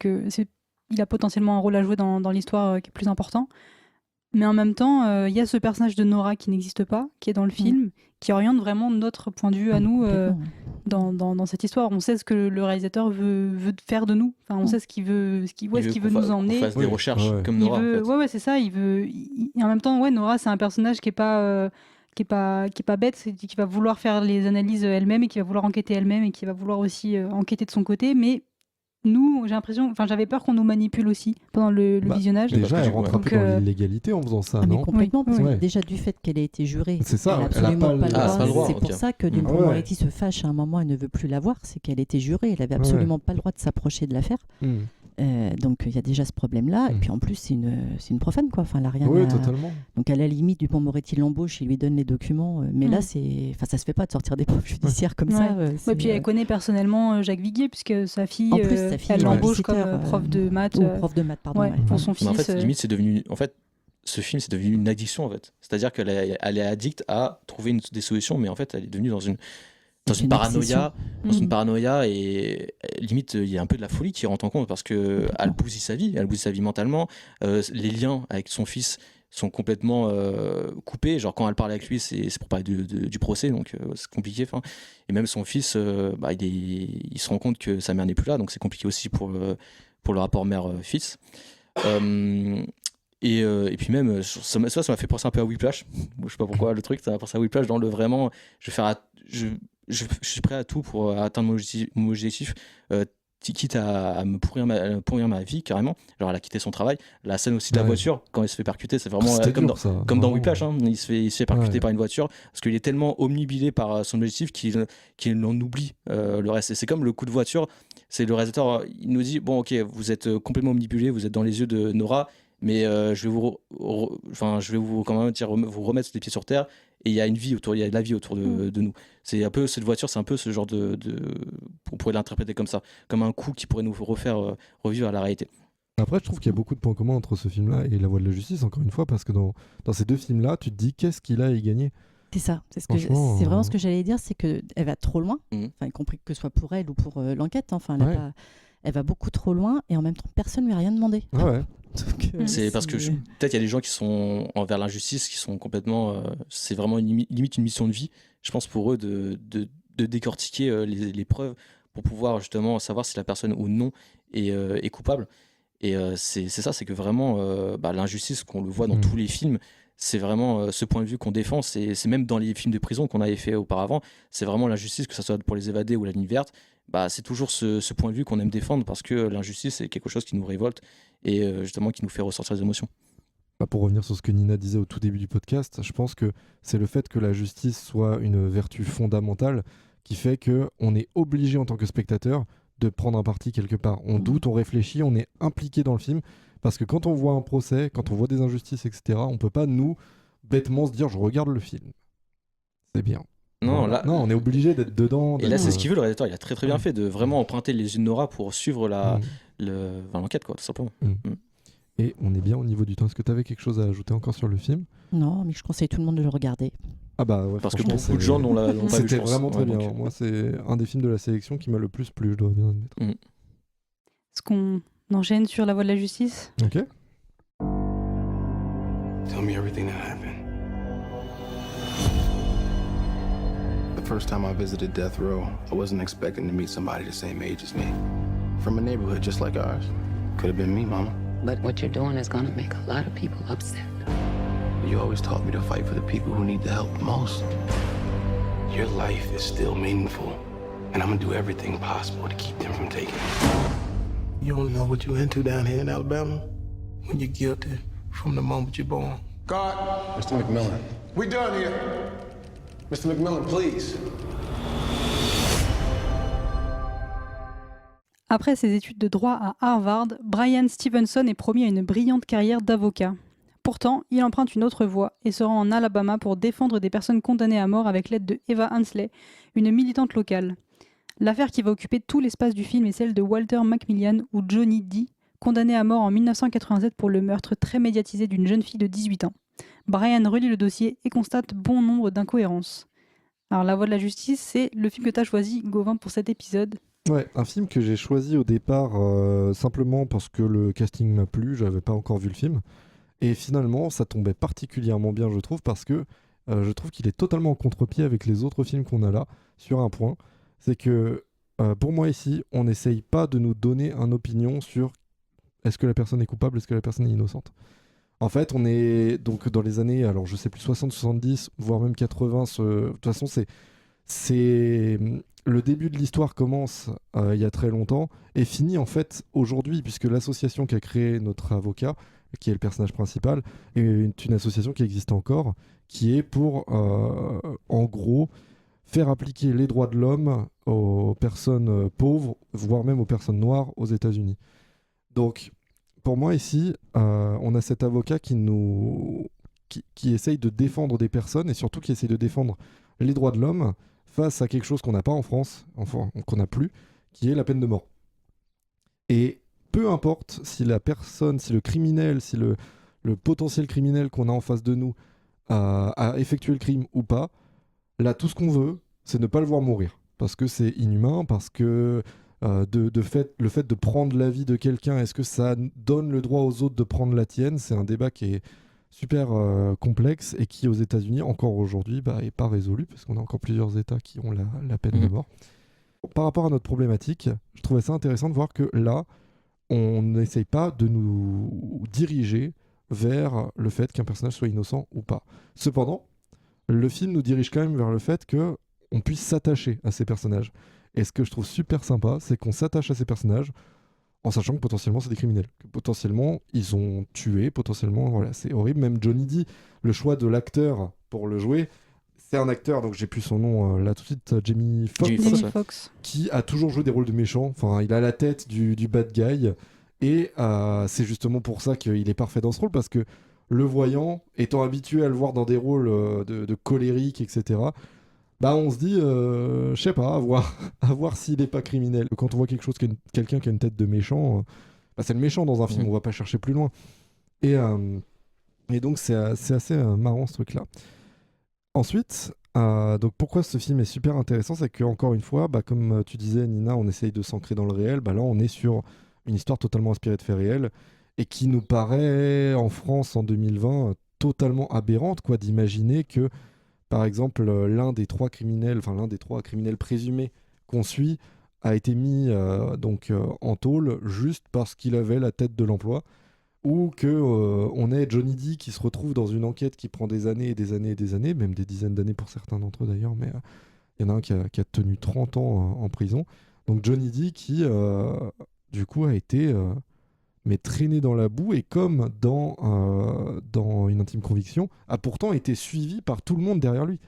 il a potentiellement un rôle à jouer dans l'histoire qui est plus important. Mais en même temps, il y a ce personnage de Nora qui n'existe pas, qui est dans le film, qui oriente vraiment notre point de vue à nous dans cette histoire. On sait ce que le réalisateur veut faire de nous. Enfin, on sait ce qu'il veut nous emmener. On fasse des recherches comme Nora. En fait. Ouais, c'est ça. Et en même temps, Nora, c'est un personnage qui est pas bête, qui va vouloir faire les analyses elle-même et qui va vouloir enquêter elle-même et qui va vouloir aussi enquêter de son côté, mais nous, j'avais peur qu'on nous manipule aussi pendant le visionnage. Déjà, elle rentre un peu dans l'illégalité en faisant ça, non? Mais complètement, parce que déjà du fait qu'elle ait été jurée, c'est ça, elle n'a absolument pas le droit. C'est pour ok. ça que Dupond-Moretti se fâche à un moment et ne veut plus la voir, c'est qu'elle était jurée, elle n'avait absolument pas le droit de s'approcher de l'affaire. Donc il y a déjà ce problème-là, et puis en plus c'est une profane, quoi. Enfin, elle a rien. Oui, totalement. Donc à la limite, Dupond-Moretti l'embauche, il lui donne les documents, mais là ça se fait pas de sortir des preuves judiciaires comme ça. Et puis elle connaît personnellement Jacques Viguier, puisque sa fille, elle l'embauche comme prof de maths. Prof de maths, pardon. Pour son fils. Mais en fait, limite, c'est devenu. En fait, ce film, c'est devenu une addiction, en fait. C'est-à-dire qu'elle est addict à trouver des solutions, mais en fait, elle est devenue dans une paranoïa, et limite il y a un peu de la folie qui rentre en compte parce que elle bousille sa vie mentalement, les liens avec son fils sont complètement coupés, genre quand elle parle avec lui c'est pour parler du procès, donc c'est compliqué, et même son fils il se rend compte que sa mère n'est plus là, donc c'est compliqué aussi pour le rapport mère-fils. Et puis même ça m'a fait penser un peu à Whiplash. Je sais pas pourquoi le truc ça m'a pensé à Whiplash dans le vraiment je suis prêt à tout pour atteindre mon objectif, quitte à me pourrir ma vie carrément. Genre elle a quitté son travail. La scène aussi de la voiture quand il se fait percuter, c'est vraiment comme dans Whiplash, hein. Il se fait percuter par une voiture parce qu'il est tellement omnibilé par son objectif qu'il en oublie le reste. Et c'est comme le coup de voiture, c'est le réalisateur, il nous dit bon ok, vous êtes complètement omnibulé, vous êtes dans les yeux de Nora, mais je vais vous quand même vous remettre les pieds sur terre, et il y a il y a de la vie autour de nous. C'est un peu cette voiture, c'est un peu ce genre on pourrait l'interpréter comme ça, comme un coup qui pourrait nous refaire revivre à la réalité. Après, je trouve qu'il y a beaucoup de points communs entre ce film-là et La Voie de la Justice, encore une fois, parce que dans ces deux films-là, tu te dis qu'est-ce qu'il a à y gagner. C'est ça, c'est vraiment ce que j'allais dire, c'est qu'elle va trop loin, y compris que ce soit pour elle ou pour l'enquête, elle va beaucoup trop loin, et en même temps personne ne lui a rien demandé. Donc, c'est parce que peut-être il y a des gens qui sont envers l'injustice, qui sont complètement c'est vraiment limite une mission de vie, je pense, pour eux de décortiquer les preuves pour pouvoir justement savoir si la personne ou non est coupable. Et c'est ça, c'est que vraiment l'injustice, qu'on le voit dans tous les films, c'est vraiment ce point de vue qu'on défend. C'est même dans les films de prison qu'on avait fait auparavant, c'est vraiment l'injustice, que ce soit pour Les Évadés ou La Ligne Verte. C'est toujours ce point de vue qu'on aime défendre, parce que l'injustice, c'est quelque chose qui nous révolte et justement qui nous fait ressortir les émotions. Pour revenir sur ce que Nina disait au tout début du podcast, je pense que c'est le fait que la justice soit une vertu fondamentale qui fait qu'on est obligé en tant que spectateur de prendre un parti quelque part. On doute, on réfléchit, on est impliqué dans le film, parce que quand on voit un procès, quand on voit des injustices, etc., on peut pas, nous, bêtement se dire « je regarde le film ». C'est bien. Non, on est obligé d'être dedans. Et là, c'est ce qu'il veut, le réalisateur. Il a très très bien fait de vraiment emprunter les yeux de Nora pour suivre l'enquête, quoi, tout simplement. Et on est bien au niveau du temps. Est-ce que tu avais quelque chose à ajouter encore sur le film? Non, mais je conseille tout le monde de le regarder. Ah bah ouais, parce que beaucoup de gens l'ont pas vu. C'était vraiment très bien. Moi, c'est un des films de la sélection qui m'a le plus plu, je dois bien admettre. Est-ce qu'on enchaîne sur La Voie de la Justice? Ok. Tell me everything that happened. The first time I visited death row, I wasn't expecting to meet somebody the same age as me. From a neighborhood just like ours. Could have been me, Mama. But what you're doing is gonna make a lot of people upset. You always taught me to fight for the people who need the help the most. Your life is still meaningful, and I'm gonna do everything possible to keep them from taking it. You don't know what you're into down here in Alabama when you're guilty from the moment you're born. God! Mr. McMillan. We done here. Mr. McMillan, please. Après ses études de droit à Harvard, Brian Stevenson est promis à une brillante carrière d'avocat. Pourtant, il emprunte une autre voie et se rend en Alabama pour défendre des personnes condamnées à mort avec l'aide de Eva Hensley, une militante locale. L'affaire qui va occuper tout l'espace du film est celle de Walter McMillian, ou Johnny D., condamné à mort en 1987 pour le meurtre très médiatisé d'une jeune fille de 18 ans. Brian relit le dossier et constate bon nombre d'incohérences. Alors La Voix de la Justice, c'est le film que tu as choisi, Gauvin, pour cet épisode. Ouais, un film que j'ai choisi au départ simplement parce que le casting m'a plu, j'avais pas encore vu le film. Et finalement, ça tombait particulièrement bien, je trouve, parce que je trouve qu'il est totalement en contre-pied avec les autres films qu'on a là, sur un point. C'est que, pour moi ici, on n'essaye pas de nous donner une opinion sur est-ce que la personne est coupable, est-ce que la personne est innocente. En fait, on est donc dans les années, alors je sais plus, 60, 70, voire même 80. De toute façon, c'est le début de l'histoire commence il y a très longtemps et finit en fait aujourd'hui, puisque l'association qu'a créé notre avocat, qui est le personnage principal, est une association qui existe encore, qui est pour, en gros, faire appliquer les droits de l'homme aux personnes pauvres, voire même aux personnes noires aux États-Unis. Donc, pour moi, ici, on a cet avocat qui essaye de défendre des personnes et surtout qui essaye de défendre les droits de l'homme face à quelque chose qu'on n'a pas en France, enfin, qu'on n'a plus, qui est la peine de mort. Et peu importe si la personne, si le criminel, si le potentiel criminel qu'on a en face de nous a effectué le crime ou pas, là, tout ce qu'on veut, c'est ne pas le voir mourir. Parce que c'est inhumain, parce que le fait de prendre la vie de quelqu'un, est-ce que ça donne le droit aux autres de prendre la tienne ? C'est un débat qui est super complexe et qui, aux États-Unis, encore aujourd'hui, n'est pas résolu, parce qu'on a encore plusieurs États qui ont la peine de mort. Par rapport à notre problématique, je trouvais ça intéressant de voir que là, on n'essaye pas de nous diriger vers le fait qu'un personnage soit innocent ou pas. Cependant, le film nous dirige quand même vers le fait qu'on puisse s'attacher à ces personnages. Et ce que je trouve super sympa, c'est qu'on s'attache à ces personnages en sachant que potentiellement c'est des criminels. Que potentiellement ils ont tué, potentiellement, voilà, c'est horrible. Même Johnny Depp, le choix de l'acteur pour le jouer, c'est un acteur, donc j'ai plus son nom là tout de suite, Jamie Foxx, qui a toujours joué des rôles de méchants. Enfin, il a la tête du bad guy. Et c'est justement pour ça qu'il est parfait dans ce rôle, parce que le voyant, étant habitué à le voir dans des rôles de colérique, etc., on se dit, je sais pas, à voir s'il n'est pas criminel. Quand on voit quelqu'un qui a une tête de méchant, c'est le méchant dans un film, on va pas chercher plus loin. Et donc c'est assez marrant ce truc-là. Ensuite, donc pourquoi ce film est super intéressant, c'est qu'encore une fois, comme tu disais Nina, on essaye de s'ancrer dans le réel, là on est sur une histoire totalement inspirée de faits réels, et qui nous paraît, en France en 2020, totalement aberrante, d'imaginer que par exemple, l'un des trois criminels présumés qu'on suit a été mis en tôle juste parce qu'il avait la tête de l'emploi, ou qu'on ait Johnny Depp qui se retrouve dans une enquête qui prend des années et des années et des années, même des dizaines d'années pour certains d'entre eux d'ailleurs, mais il y en a un qui a tenu 30 ans en prison. Donc Johnny Depp qui, du coup, a été traîné dans la boue, et comme dans Une intime conviction, a pourtant été suivi par tout le monde derrière lui.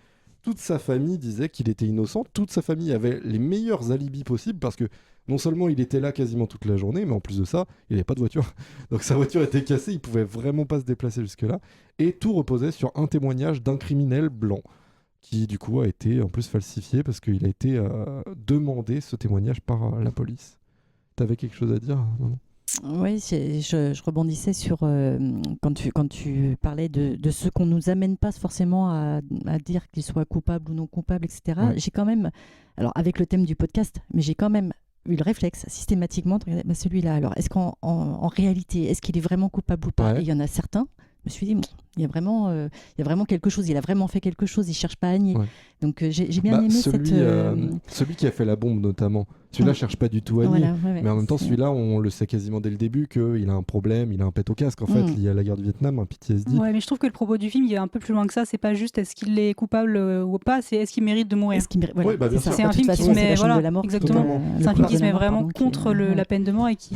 Toute sa famille disait qu'il était innocent, toute sa famille avait les meilleurs alibis possibles, parce que non seulement il était là quasiment toute la journée, mais en plus de ça, il n'avait pas de voiture. Donc sa voiture était cassée, il pouvait vraiment pas se déplacer jusque-là, et tout reposait sur un témoignage d'un criminel blanc, qui du coup a été en plus falsifié, parce qu'il a été demandé, ce témoignage, par la police. T'avais quelque chose à dire, non ? Oui, je rebondissais sur quand tu parlais de ceux qu'on ne nous amène pas forcément à dire qu'ils soient coupables ou non coupables, etc. Ouais. J'ai quand même, alors avec le thème du podcast, mais j'ai quand même eu le réflexe systématiquement de regarder celui-là. Alors, est-ce qu'en réalité, est-ce qu'il est vraiment coupable ou pas ? Et il y en a certains. Je me suis dit, il y a vraiment quelque chose, il a vraiment fait quelque chose, il ne cherche pas à nier. Ouais. Donc j'ai bien aimé celui qui a fait la bombe notamment, celui-là ne cherche pas du tout à nier, mais en même temps celui-là on le sait quasiment dès le début qu'il a un problème, il a un pet au casque en fait, lié à la guerre du Vietnam, un PTSD. Ouais, mais je trouve que le propos du film il est un peu plus loin que ça, c'est pas juste est-ce qu'il est coupable ou pas, c'est est-ce qu'il mérite de mourir. C'est un film qui se met, exactement, c'est un film qui se met vraiment contre la peine de mort et qui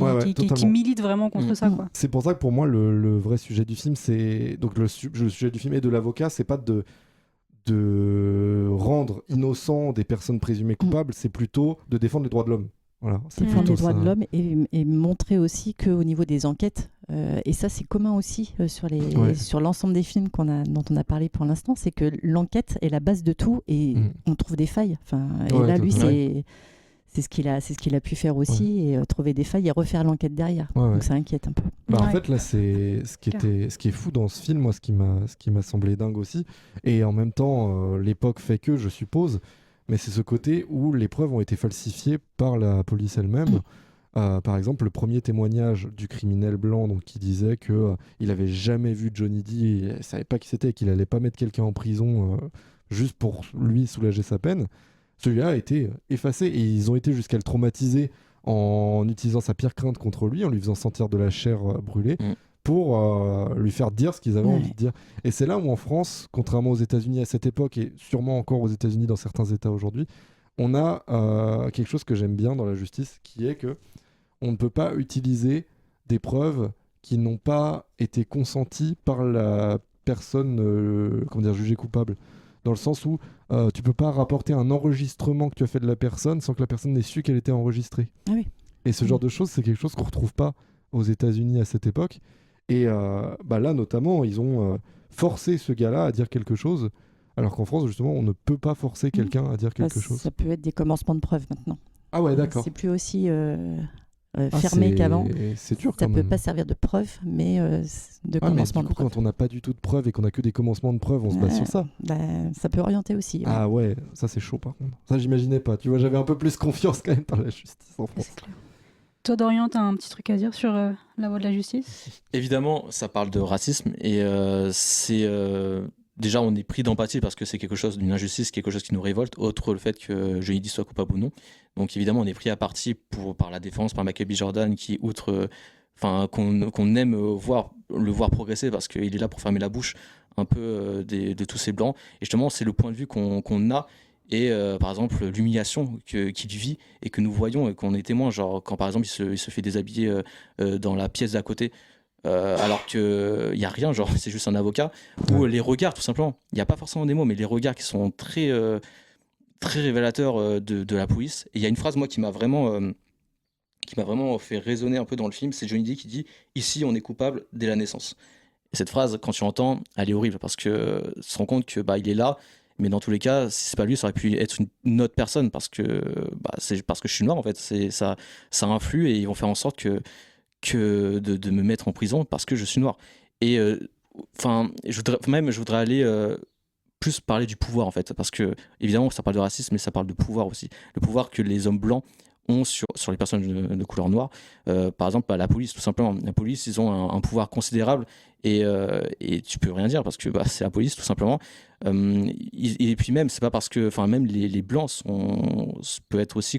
milite vraiment contre ça. C'est pour ça que pour moi le vrai sujet du film, c'est donc le sujet du film et de l'avocat, c'est pas de rendre innocents des personnes présumées coupables, c'est plutôt de défendre les droits de l'homme. Voilà, c'est défendre les droits de l'homme et montrer aussi qu'au niveau des enquêtes, et ça c'est commun aussi sur l'ensemble des films dont on a parlé pour l'instant, c'est que l'enquête est la base de tout et on trouve des failles. Enfin, et là, lui, c'est ce qu'il a pu faire aussi, et trouver des failles et refaire l'enquête derrière. Donc ça inquiète un peu. En fait, là, c'est ce qui est fou dans ce film, moi, ce qui m'a semblé dingue aussi. Et en même temps, l'époque fait que, je suppose, mais c'est ce côté où les preuves ont été falsifiées par la police elle-même. Par exemple, le premier témoignage du criminel blanc, donc, qui disait qu'il n'avait jamais vu Johnny D, il ne savait pas qui c'était, et qu'il n'allait pas mettre quelqu'un en prison juste pour lui soulager sa peine. Celui-là a été effacé, et ils ont été jusqu'à le traumatiser en utilisant sa pire crainte contre lui, en lui faisant sentir de la chair brûlée, pour lui faire dire ce qu'ils avaient envie de dire. Et c'est là où en France, contrairement aux États-Unis à cette époque, et sûrement encore aux États-Unis dans certains États aujourd'hui, on a quelque chose que j'aime bien dans la justice, qui est que on ne peut pas utiliser des preuves qui n'ont pas été consenties par la personne jugée coupable. Dans le sens où tu peux pas rapporter un enregistrement que tu as fait de la personne sans que la personne n'ait su qu'elle était enregistrée. Ah oui. Et ce genre de choses, c'est quelque chose qu'on retrouve pas aux États-Unis à cette époque. Et là, notamment, ils ont forcé ce gars-là à dire quelque chose, alors qu'en France, justement, on ne peut pas forcer quelqu'un à dire quelque chose. Ça peut être des commencements de preuves maintenant. Ah ouais, d'accord. C'est plus aussi fermé qu'avant. C'est dur ça quand peut même. pas servir de preuve, mais de commencement de preuve. Quand on n'a pas du tout de preuves et qu'on n'a que des commencements de preuves, on se base sur ça. Ça peut orienter aussi. Ah ouais, ça c'est chaud par contre. Ça j'imaginais pas. Tu vois, j'avais un peu plus confiance quand même dans la justice en France. Toi, Dorian, t'as un petit truc à dire sur la voie de la justice ? Évidemment, ça parle de racisme et c'est déjà on est pris d'empathie parce que c'est quelque chose d'une injustice, quelque chose qui nous révolte, autre le fait que Johnny D soit coupable ou non. Donc évidemment, on est pris à partie par la défense, par Michael B. Jordan qui qu'on aime le voir progresser parce qu'il est là pour fermer la bouche un peu de tous ces blancs. Et justement, c'est le point de vue qu'on a. Et par exemple l'humiliation qu'il vit et que nous voyons et qu'on est témoin, genre quand par exemple il se fait déshabiller dans la pièce d'à côté alors qu'il n'y a rien, genre c'est juste un avocat, ou les regards tout simplement, il n'y a pas forcément des mots mais les regards qui sont très révélateurs de la police. Et il y a une phrase moi qui m'a vraiment fait résonner un peu dans le film, c'est Johnny D qui dit « Ici on est coupable dès la naissance ». Et cette phrase quand tu l'entends elle est horrible parce que tu te rends compte que il est là. Mais dans tous les cas, si c'est pas lui, ça aurait pu être une autre personne parce que c'est parce que je suis noir en fait. Ça influe et ils vont faire en sorte que de me mettre en prison parce que je suis noir. Et je voudrais aller plus parler du pouvoir en fait, parce que évidemment ça parle de racisme, mais ça parle de pouvoir aussi. Le pouvoir que les hommes blancs ont sur les personnes de couleur noire. Par exemple, la police, tout simplement. La police, ils ont un pouvoir considérable et tu peux rien dire parce que c'est la police, tout simplement. Et puis même, c'est pas parce que, même les blancs peuvent être aussi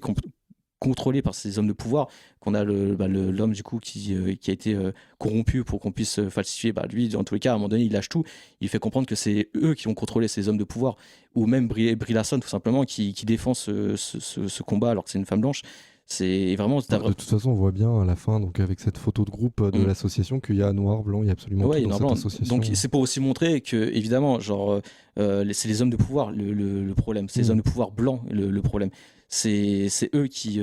contrôlés par ces hommes de pouvoir qu'on a l'homme du coup qui a été corrompu pour qu'on puisse falsifier. Lui, dans tous les cas, à un moment donné, il lâche tout. Il fait comprendre que c'est eux qui ont contrôlé ces hommes de pouvoir. Ou même Brie Larson, tout simplement, qui défend ce combat alors que c'est une femme blanche. C'est vraiment. De toute façon, on voit bien à la fin, donc avec cette photo de groupe de l'association, qu'il y a noir, blanc, il y a absolument tout dans cette association. Donc c'est pour aussi montrer que, évidemment, c'est les hommes de pouvoir le problème. C'est les hommes de pouvoir blancs le problème. C'est eux qui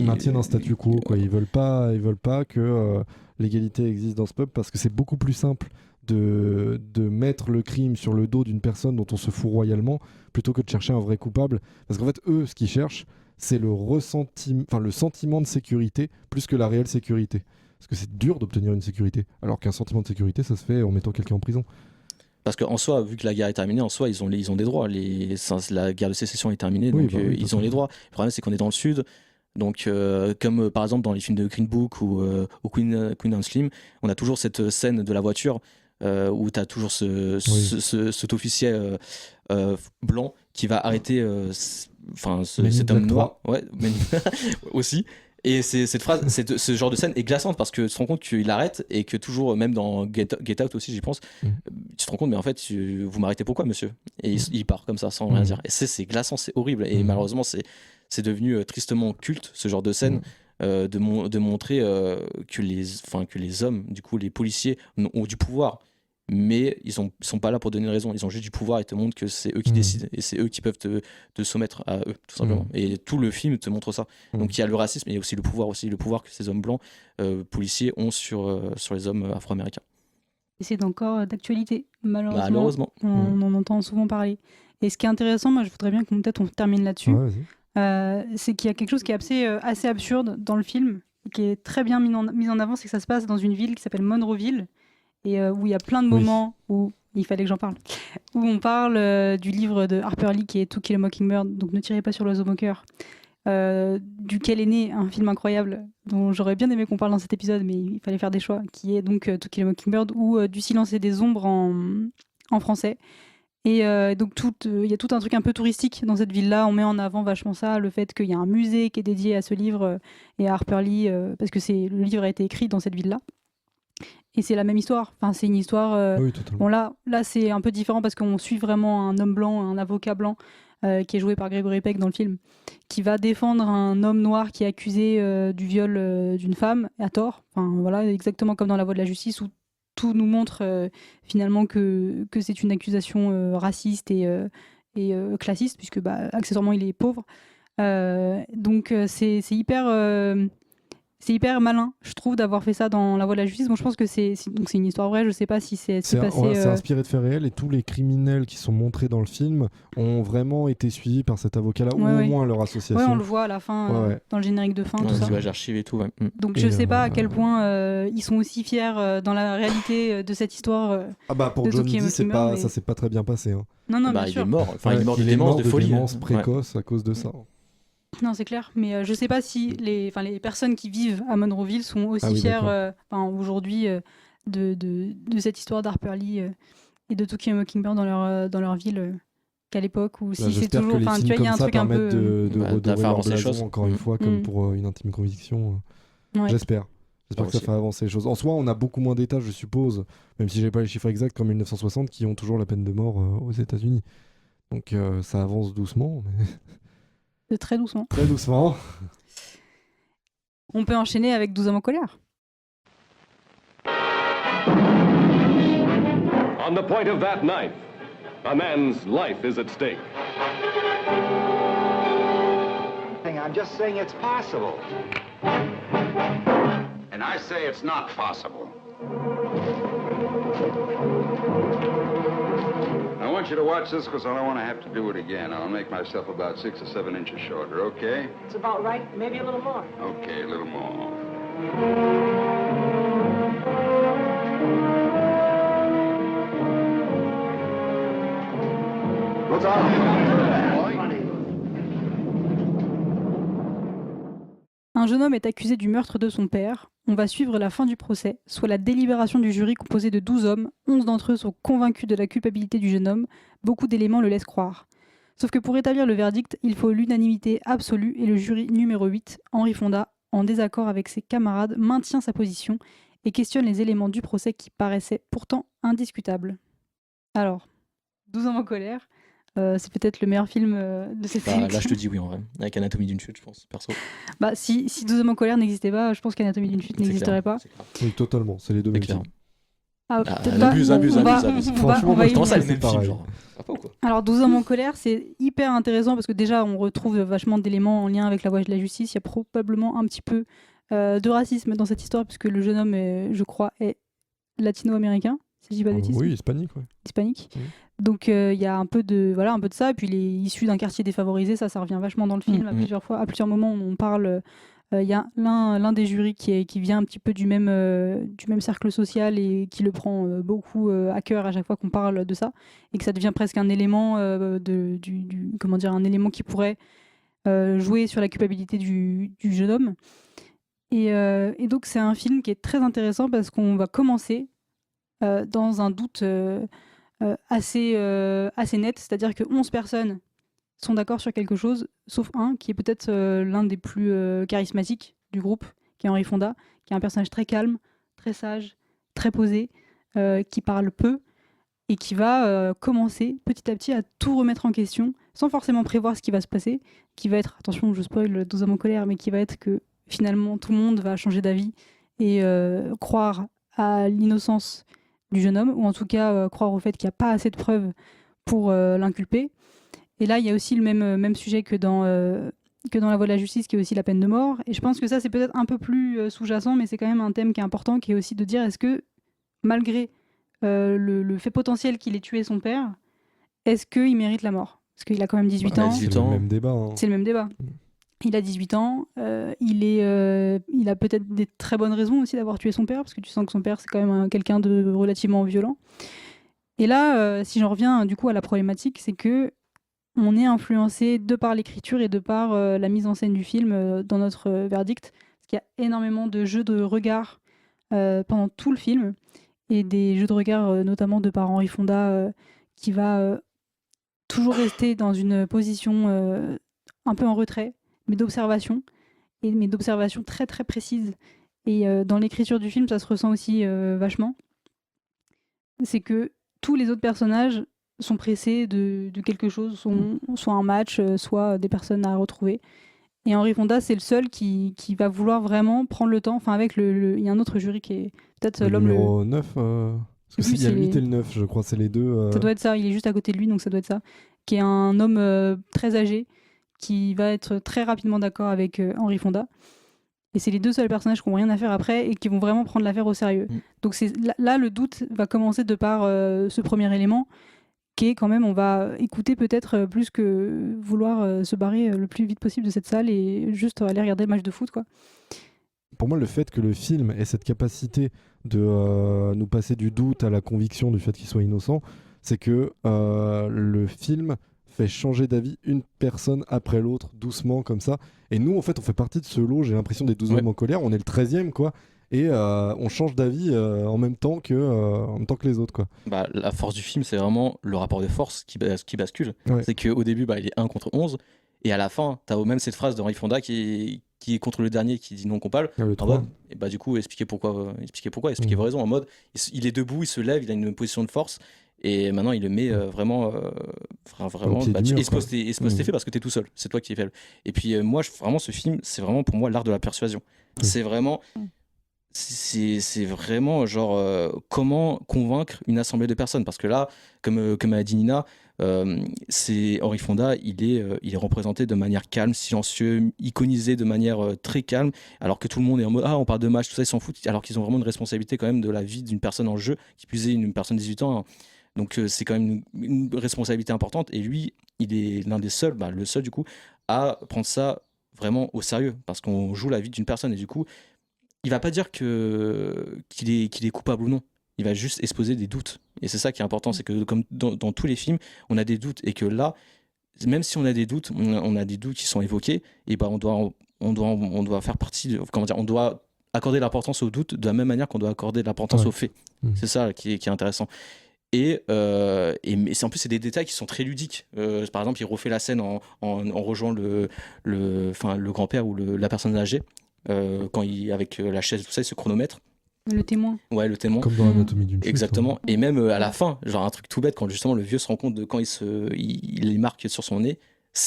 maintiennent un statu quo, quoi. Ils veulent pas que l'égalité existe dans ce peuple parce que c'est beaucoup plus simple de mettre le crime sur le dos d'une personne dont on se fout royalement plutôt que de chercher un vrai coupable. Parce qu'en fait, eux, ce qu'ils cherchent, c'est le sentiment de sécurité plus que la réelle sécurité. Parce que c'est dur d'obtenir une sécurité, alors qu'un sentiment de sécurité, ça se fait en mettant quelqu'un en prison. Parce qu'en soi, vu que la guerre est terminée, en soi, ils ont des droits. La guerre de sécession est terminée, donc ils ont les droits. Le problème, c'est qu'on est dans le Sud. Donc, comme par exemple dans les films de Green Book ou Queen and Slim, on a toujours cette scène de la voiture où tu as toujours cet officier blanc qui va arrêter cet homme noir. Ouais, aussi. Et cette phrase, ce genre de scène est glaçante parce que tu te rends compte qu'il arrête et que toujours, même dans Get Out aussi, j'y pense, tu te rends compte, mais en fait, vous m'arrêtez pourquoi, monsieur ? Et il part comme ça, sans rien dire. Et c'est glaçant, c'est horrible. Et malheureusement, c'est devenu tristement culte, ce genre de scène, de montrer que les hommes, du coup, les policiers, ont du pouvoir. Mais ils sont pas là pour donner une raison, ils ont juste du pouvoir et te montrent que c'est eux qui décident et c'est eux qui peuvent te soumettre à eux, tout simplement. Et tout le film te montre ça. Donc il y a le racisme, mais il y a aussi le pouvoir que ces hommes blancs policiers ont sur les hommes afro-américains. Et c'est encore d'actualité Malheureusement. On en entend souvent parler. Et ce qui est intéressant, moi je voudrais bien qu'on termine là-dessus, c'est qu'il y a quelque chose qui est assez absurde dans le film, qui est très bien mis en avant, c'est que ça se passe dans une ville qui s'appelle Monroeville, et où il y a plein de moments où il fallait que j'en parle, où on parle du livre de Harper Lee qui est To Kill a Mockingbird, donc Ne tirez pas sur l'oiseau moqueur, duquel est né un film incroyable dont j'aurais bien aimé qu'on parle dans cet épisode, mais il fallait faire des choix, qui est donc To Kill a Mockingbird, ou Du silence et des ombres en français. Et donc il y a tout un truc un peu touristique dans cette ville-là. On met en avant vachement ça, le fait qu'il y a un musée qui est dédié à ce livre et à Harper Lee, parce que le livre a été écrit dans cette ville-là. Et c'est la même histoire. Enfin, c'est une histoire. Bon, là, c'est un peu différent parce qu'on suit vraiment un homme blanc, un avocat blanc, qui est joué par Gregory Peck dans le film, qui va défendre un homme noir qui est accusé du viol d'une femme à tort. Enfin, voilà, exactement comme dans La Voie de la justice, où tout nous montre finalement que c'est une accusation raciste et classiste, puisque accessoirement il est pauvre. Donc c'est hyper malin, je trouve, d'avoir fait ça dans La Voie de la justice. Bon, je pense que c'est une histoire vraie, je sais pas si c'est passé... C'est inspiré de faits réels, et tous les criminels qui sont montrés dans le film ont vraiment été suivis par cet avocat-là, ou au moins leur association. Ouais, on le voit à la fin, dans le générique de fin, tout ça. Les images archives et tout, Donc je sais pas à quel point ils sont aussi fiers dans la réalité de cette histoire. Pour John Dee, ça s'est pas très bien passé. Hein. Non, bien sûr. Il est mort, il est mort de démence, de folie. Démence précoce à cause de ça. Non, c'est clair, mais je sais pas si les personnes qui vivent à Monroeville sont aussi fières aujourd'hui de cette histoire d'Harper Lee et de To Kill a Mockingbird dans leur ville qu'à l'époque, ou si c'est toujours... Enfin, tu vois, il y a un truc un peu... de redorer leur blason, encore une fois, comme pour Une intime conviction. J'espère que ça fait avancer les choses. En soi, on a beaucoup moins d'États, je suppose, même si j'ai pas les chiffres exacts, comme 1960, qui ont toujours la peine de mort aux États-Unis. Donc ça avance doucement, mais... Très doucement. Très doucement. On peut enchaîner avec 12 hommes en colère. On the point of that knife, a man's life is at stake. I'm just saying it's possible. And I say it's not possible. I want you to watch this because I don't want to have to do it again. I'll make myself about 6 or 7 inches shorter, okay? It's about right, maybe a little more. Okay, a little more. What's Un jeune homme est accusé du meurtre de son père. On va suivre la fin du procès, soit la délibération du jury composé de 12 hommes. 11 d'entre eux sont convaincus de la culpabilité du jeune homme. Beaucoup d'éléments le laissent croire. Sauf que pour établir le verdict, il faut l'unanimité absolue et le jury numéro 8, Henri Fonda, en désaccord avec ses camarades, maintient sa position et questionne les éléments du procès qui paraissaient pourtant indiscutables. Alors, 12 hommes en colère, c'est peut-être le meilleur film de cette série. Là, je te dis oui, en vrai. Avec Anatomie d'une chute, je pense, perso. Si 12 hommes en colère n'existait pas, je pense qu'Anatomie d'une chute n'existerait pas. Oui, totalement, c'est les deux mêmes films. Abuse. Franchement, je pense à les mêmes films, genre. Alors, 12 hommes en colère, c'est hyper intéressant parce que déjà, on retrouve vachement d'éléments en lien avec La Voie de la justice. Il y a probablement un petit peu de racisme dans cette histoire, puisque le jeune homme, je crois, est latino-américain, si je dis pas de bêtises. Oui, hispanique, ouais. Hispanique. Donc il y a un peu de ça, et puis il est issu d'un quartier défavorisé, ça revient vachement dans le film à plusieurs moments on parle. Il y a l'un des jurys qui vient un petit peu du même cercle social et qui le prend beaucoup à cœur à chaque fois qu'on parle de ça, et que ça devient presque un élément un élément qui pourrait jouer sur la culpabilité du jeune homme. Et donc c'est un film qui est très intéressant parce qu'on va commencer dans un doute assez net, c'est-à-dire que 11 personnes sont d'accord sur quelque chose, sauf un qui est peut-être l'un des plus charismatiques du groupe, qui est Henri Fonda, qui est un personnage très calme, très sage, très posé, qui parle peu et qui va commencer petit à petit à tout remettre en question sans forcément prévoir ce qui va se passer, qui va être, attention je spoil 12 hommes en colère, mais qui va être que finalement tout le monde va changer d'avis et croire à l'innocence du jeune homme, ou en tout cas croire au fait qu'il n'y a pas assez de preuves pour l'inculper. Et là, il y a aussi le même sujet que dans La Voie de la justice, qui est aussi la peine de mort. Et je pense que ça, c'est peut-être un peu plus sous-jacent, mais c'est quand même un thème qui est important, qui est aussi de dire, est-ce que, malgré le fait potentiel qu'il ait tué son père, est-ce qu'il mérite la mort? Parce qu'il a quand même 18 ans. C'est le même débat. Hein. C'est le même débat. Il a 18 ans, il a peut-être des très bonnes raisons aussi d'avoir tué son père, parce que tu sens que son père c'est quand même quelqu'un de relativement violent. Et là, si j'en reviens du coup à la problématique, c'est que on est influencé de par l'écriture et de par la mise en scène du film dans notre verdict, parce qu'il y a énormément de jeux de regard pendant tout le film, et des jeux de regard notamment de par Henry Fonda qui va toujours rester dans une position un peu en retrait, mais d'observation, mais d'observation très très précise. Et dans l'écriture du film, ça se ressent aussi vachement. C'est que tous les autres personnages sont pressés de quelque chose, soit un match, soit des personnes à retrouver. Et Henry Fonda, c'est le seul qui va vouloir vraiment prendre le temps. Enfin, avec il y a un autre jury qui est peut-être le l'homme numéro 9. Parce qu'il y a le 8 et le 9, je crois, c'est les deux. Ça doit être ça, il est juste à côté de lui, donc ça doit être ça. Qui est un homme très âgé, qui va être très rapidement d'accord avec Henry Fonda. Et c'est les deux seuls personnages qui n'ont rien à faire après et qui vont vraiment prendre l'affaire au sérieux. Donc là, le doute va commencer de par ce premier élément, qui est quand même, on va écouter peut-être plus que vouloir se barrer le plus vite possible de cette salle et juste aller regarder le match de foot, quoi. Pour moi, le fait que le film ait cette capacité de nous passer du doute à la conviction du fait qu'il soit innocent, c'est que le film fait changer d'avis une personne après l'autre, doucement, comme ça. Et nous, en fait, on fait partie de ce lot, j'ai l'impression, des 12 hommes en colère. On est le 13e, quoi. Et on change d'avis en même temps que les autres, quoi. Bah, la force du film, c'est vraiment le rapport de force qui bascule. Ouais. C'est qu'au début, il est 1 contre 11. Et à la fin, tu as même cette phrase d'Henry Fonda qui est contre le dernier, qui dit non coupable. En mode, et bah, du coup, expliquez pourquoi, expliquez vos raisons. En mode, il est debout, il se lève, il a une position de force. Et maintenant, il le met vraiment. Il se pose tes faits parce que tu es tout seul. C'est toi qui es faible. Et puis, moi, vraiment, ce film, c'est vraiment pour moi l'art de la persuasion. C'est vraiment. C'est vraiment genre comment convaincre une assemblée de personnes. Parce que là, comme a dit Nina, c'est Henry Fonda, il est représenté de manière calme, silencieux, iconisé de manière très calme, alors que tout le monde est en mode on parle de match, tout ça, ils s'en foutent, alors qu'ils ont vraiment une responsabilité quand même de la vie d'une personne en jeu, qui plus est une personne de 18 ans. Hein. Donc c'est quand même une responsabilité importante, et lui, il est l'un des seuls, le seul du coup, à prendre ça vraiment au sérieux, parce qu'on joue la vie d'une personne, et du coup, il va pas dire qu'il est coupable ou non. Il va juste exposer des doutes. Et c'est ça qui est important, c'est que comme dans tous les films, on a des doutes. Et que là, même si on a des doutes, on a des doutes qui sont évoqués, et on doit faire partie, on doit accorder l'importance aux doutes de la même manière qu'on doit accorder l'importance aux faits. C'est ça qui est intéressant. Mais en plus, c'est des détails qui sont très ludiques. Par exemple, il refait la scène en rejoignant le grand-père ou la personne âgée, quand avec la chaise, tout ça, il se chronomètre. Le témoin. Ouais, le témoin. Comme dans l'anatomie d'une chute. Exactement. Et même à la fin, genre un truc tout bête, quand justement le vieux se rend compte de quand il les marque sur son nez,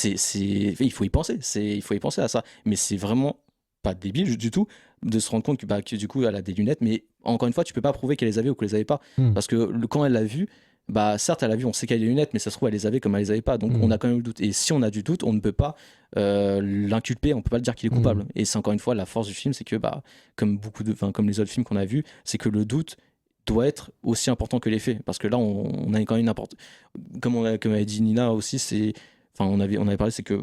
il faut y penser. Il faut y penser à ça. Mais c'est vraiment pas débile du tout de se rendre compte que du coup elle a des lunettes, mais encore une fois, tu peux pas prouver qu'elle les avait ou qu'elle les avait pas. Parce que quand elle l'a vu, certes, elle a vu, on sait qu'elle a des lunettes, mais ça se trouve, elle les avait comme elle les avait pas. Donc, on a quand même le doute. Et si on a du doute, on ne peut pas l'inculper, on peut pas le dire qu'il est coupable. Et c'est encore une fois la force du film, c'est que, comme les autres films qu'on a vus, c'est que le doute doit être aussi important que les faits. Parce que là, on a quand même comme a dit Nina aussi, on avait parlé, c'est que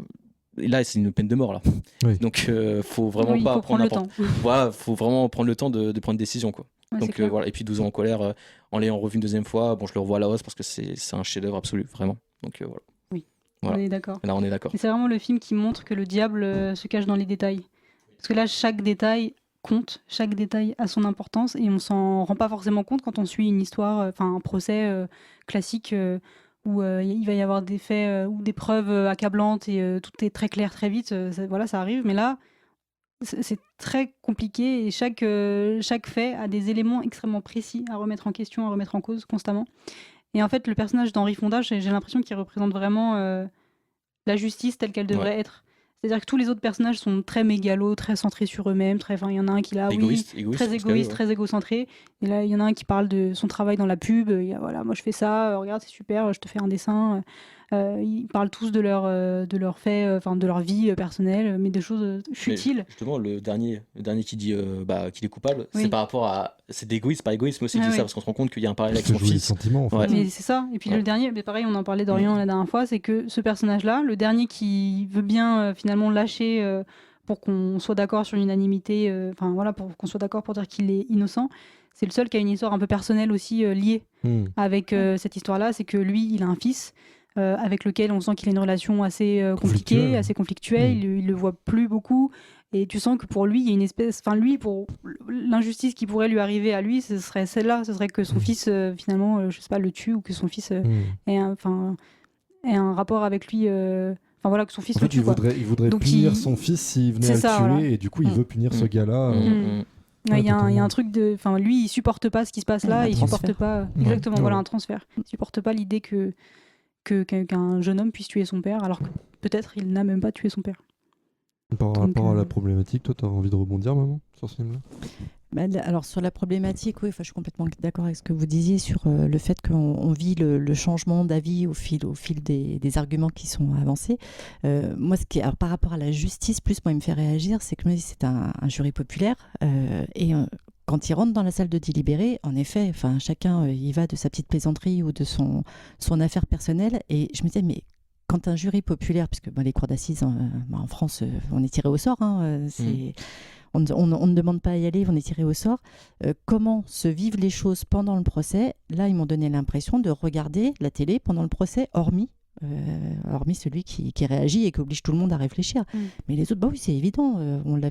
là, c'est une peine de mort, là. Oui. Donc, faut vraiment pas prendre le temps. Voilà, faut vraiment prendre le temps de prendre une décision, quoi. Ouais, donc voilà, et puis 12 ans en colère, en l'ayant revu une deuxième fois, je le revois à la hausse parce que c'est un chef-d'œuvre absolu, vraiment. Donc voilà. Oui, voilà. On est d'accord. Là, on est d'accord. Et c'est vraiment le film qui montre que le diable se cache dans les détails. Parce que là, chaque détail compte, chaque détail a son importance et on s'en rend pas forcément compte quand on suit une histoire, un procès classique où il va y avoir des faits ou des preuves accablantes et tout est très clair très vite. Ça arrive, mais là, c'est très compliqué et chaque fait a des éléments extrêmement précis à remettre en question, à remettre en cause constamment. Et en fait, le personnage d'Henry Fonda, j'ai l'impression qu'il représente vraiment la justice telle qu'elle devrait être. C'est-à-dire que tous les autres personnages sont très mégalos, très centrés sur eux-mêmes. Il y en a un qui est là, très égoïste, très égocentré. Et là, il y en a un qui parle de son travail dans la pub. Voilà, moi je fais ça, regarde, c'est super, je te fais un dessin. Ils parlent tous de leurs faits, de leur vie personnelle, mais des choses futiles. Mais justement, le dernier qui dit qu'il est coupable, Oui. c'est par rapport à. C'est d'égoïsme, par égoïsme aussi, Ah qu'il dit oui. ça, parce qu'on se rend compte qu'il y a un parallèle avec Se son joue les fils. sentiments, en fait. Ouais. Mais c'est ça. Et puis le dernier, mais pareil, on en parlait d'Orient la dernière fois, c'est que ce personnage-là, le dernier qui veut bien finalement lâcher pour qu'on soit d'accord sur l'unanimité, pour qu'on soit d'accord pour dire qu'il est innocent, c'est le seul qui a une histoire un peu personnelle aussi liée avec cette histoire-là. C'est que lui, il a un fils avec lequel on sent qu'il a une relation assez compliquée, Conflictuelle. assez conflictuelle. Il le voit plus beaucoup. Et tu sens que pour lui, il y a une espèce. Enfin, lui, pour l'injustice qui pourrait lui arriver à lui, ce serait celle-là. Ce serait que son fils, finalement, je sais pas, le tue ou que son fils ait un rapport avec lui. Que son fils En le fait, tue. il voudrait Donc, punir son fils s'il venait C'est à le ça, tuer, voilà. et du coup, il veut punir ce gars-là. Ouais, il y a un truc de. Enfin, lui, il supporte pas ce qui se passe là. Un Il supporte transfert. pas. Ouais. Exactement, voilà, Ouais. un transfert. Il supporte pas l'idée qu'un jeune homme puisse tuer son père, alors que peut-être il n'a même pas tué son père. Par rapport à la problématique, toi, t'as envie de rebondir, maman, sur ce film-là? Alors sur la problématique, oui, je suis complètement d'accord avec ce que vous disiez sur le fait qu'on vit le changement d'avis au fil des arguments qui sont avancés. Moi, alors, par rapport à la justice, moi, il me fait réagir, c'est que je me dis c'est un jury populaire quand il rentre dans la salle de délibéré, en effet, chacun il va de sa petite plaisanterie ou de son affaire personnelle, et je me disais mais quand un jury populaire, puisque les cours d'assises en France, on est tiré au sort, on ne demande pas à y aller, on est tiré au sort. Comment se vivent les choses pendant le procès? Là, ils m'ont donné l'impression de regarder la télé pendant le procès, hormis celui qui réagit et qui oblige tout le monde à réfléchir. Mais les autres, oui, c'est évident. On l'a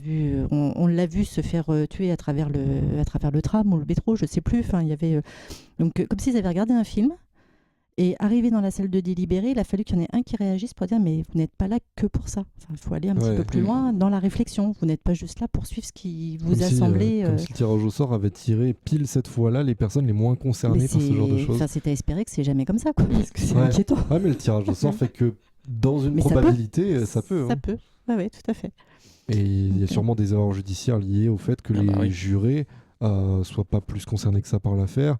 vu se faire tuer à travers le tram ou le métro, je sais plus. Il y avait donc comme s'ils avaient regardé un film. Et arrivé dans la salle de délibéré, il a fallu qu'il y en ait un qui réagisse pour dire mais vous n'êtes pas là que pour ça. Il faut aller un petit peu plus loin dans la réflexion. Vous n'êtes pas juste là pour suivre ce qui vous a semblé. Comme si le tirage au sort avait tiré pile cette fois-là les personnes les moins concernées par ce genre de choses. C'est à espérer que c'est jamais comme ça, quoi, parce que c'est inquiétant. Ouais, mais le tirage au sort fait que dans une probabilité, ça peut. Ça peut. Oui, tout à fait. Et il y a sûrement des erreurs judiciaires liées au fait que les jurés soient pas plus concernés que ça par l'affaire.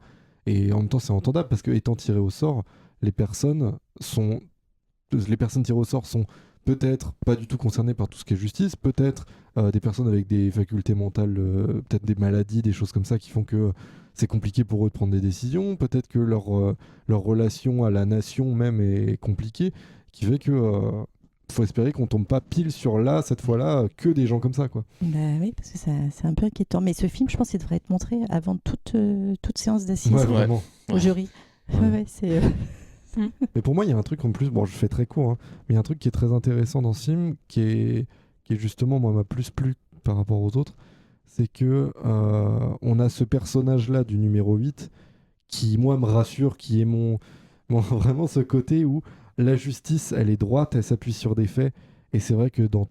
Et en même temps, c'est entendable parce que étant tirés au sort, les personnes tirées au sort sont peut-être pas du tout concernées par tout ce qui est justice, peut-être des personnes avec des facultés mentales, peut-être des maladies, des choses comme ça qui font que c'est compliqué pour eux de prendre des décisions, peut-être que leur relation à la nation même est compliquée, qui fait que faut espérer qu'on tombe pas pile sur cette fois-là, que des gens comme ça, quoi. Oui, parce que c'est un peu inquiétant. Mais ce film, je pense qu'il devrait être montré avant toute séance d'assises au jury. C'est... Mais pour moi, il y a un truc en plus, je fais très court, mais il y a un truc qui est très intéressant dans ce film, qui est justement, moi, m'a plus plu par rapport aux autres, c'est que on a ce personnage-là du numéro 8 qui, moi, me rassure, qui est vraiment ce côté où la justice, elle est droite, elle s'appuie sur des faits, et c'est vrai que dans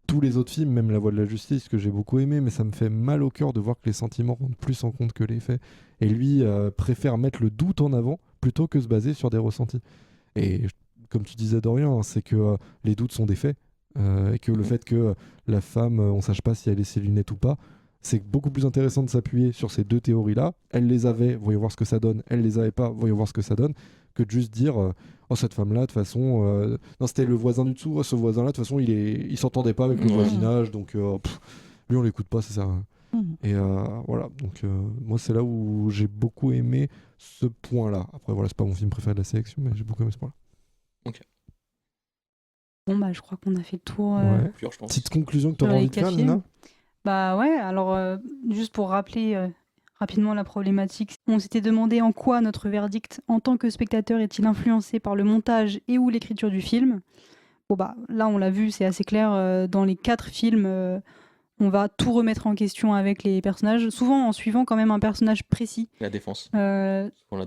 tous les autres films, même La Voix de la Justice, que j'ai beaucoup aimé, mais ça me fait mal au cœur de voir que les sentiments rentrent plus en compte que les faits. Et lui préfère mettre le doute en avant plutôt que se baser sur des ressentis. Et comme tu disais, Dorian, c'est que les doutes sont des faits, et que le fait que la femme, on sache pas si elle a ses lunettes ou pas, c'est beaucoup plus intéressant de s'appuyer sur ces deux théories-là. Elle les avait, voyons voir ce que ça donne. Elle les avait pas, voyons voir ce que ça donne. Que de juste dire oh, cette femme-là, de toute façon... Non, c'était le voisin du dessous. Ce voisin-là, de toute façon, il s'entendait pas avec le voisinage. Donc, lui, on l'écoute pas, c'est ça. Et voilà. Donc, moi, c'est là où j'ai beaucoup aimé ce point-là. Après, voilà, c'est pas mon film préféré de la sélection, mais j'ai beaucoup aimé ce point-là. Ok. Bon, je crois qu'on a fait le tour. Petite conclusion que tu auras envie de faire, Nina? Alors, juste pour rappeler rapidement la problématique, on s'était demandé en quoi notre verdict en tant que spectateur est-il influencé par le montage et ou l'écriture du film. Là, on l'a vu, c'est assez clair. Dans les 4 films, on va tout remettre en question avec les personnages, souvent en suivant quand même un personnage précis. La défense.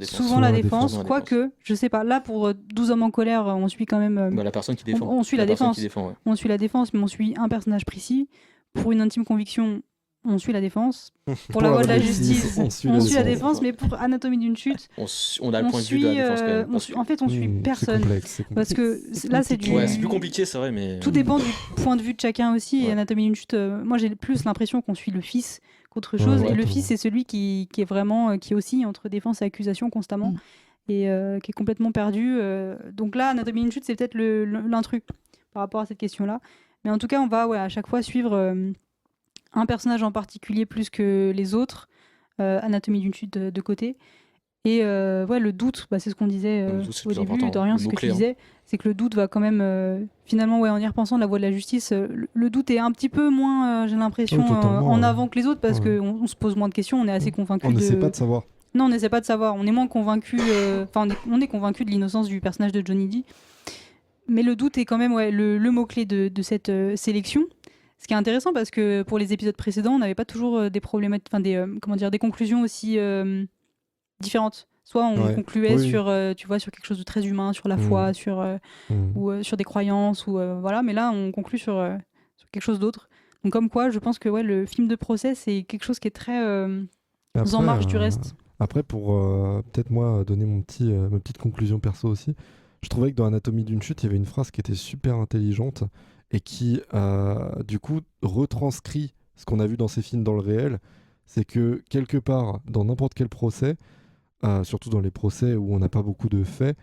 Souvent la défense, quoique, je sais pas, là pour 12 hommes en colère, on suit quand même... la personne qui défend. On suit la défense. On suit la défense, mais on suit un personnage précis. Pour une intime conviction, on suit la défense. Pour la voie de la justice, on suit la défense, mais pour Anatomie d'une chute, on a le point de vue de la défense quand même. En fait, on suit personne. C'est complexe. Parce que là, c'est c'est plus compliqué, c'est vrai, mais... Tout dépend du point de vue de chacun aussi. Et Anatomie d'une chute, moi, j'ai plus l'impression qu'on suit le fils qu'autre chose. Et le fils, c'est celui qui est vraiment... qui oscille entre défense et accusation constamment. et qui est complètement perdu. Donc là, Anatomie d'une chute, c'est peut-être l'intrus par rapport à cette question-là. Mais en tout cas, on va à chaque fois suivre un personnage en particulier plus que les autres. Anatomie d'une chute de côté. Et le doute, c'est ce qu'on disait au début, Dorian, ce que tu disais, c'est que le doute va quand même, finalement, en y repensant de la voie de la justice, le doute est un petit peu moins, j'ai l'impression, en avant que les autres, parce qu'on se pose moins de questions, on est assez convaincu On n'essaie pas de savoir. Non, on n'essaie pas de savoir, on est moins convaincu, on est convaincu de l'innocence du personnage de Johnny Depp. Mais le doute est quand même le mot-clé de cette sélection. Ce qui est intéressant, parce que pour les épisodes précédents, on n'avait pas toujours des problématiques, des conclusions aussi différentes. Soit on concluait sur quelque chose de très humain, sur la foi, ou sur des croyances, voilà. Mais là, on conclut sur quelque chose d'autre. Donc comme quoi, je pense que le film de procès, c'est quelque chose qui est très en marge du reste. Après, pour peut-être moi donner ma petite conclusion perso aussi, je trouvais que dans Anatomie d'une chute, il y avait une phrase qui était super intelligente et qui, du coup, retranscrit ce qu'on a vu dans ces films dans le réel. C'est que quelque part, dans n'importe quel procès, surtout dans les procès où on n'a pas beaucoup de faits,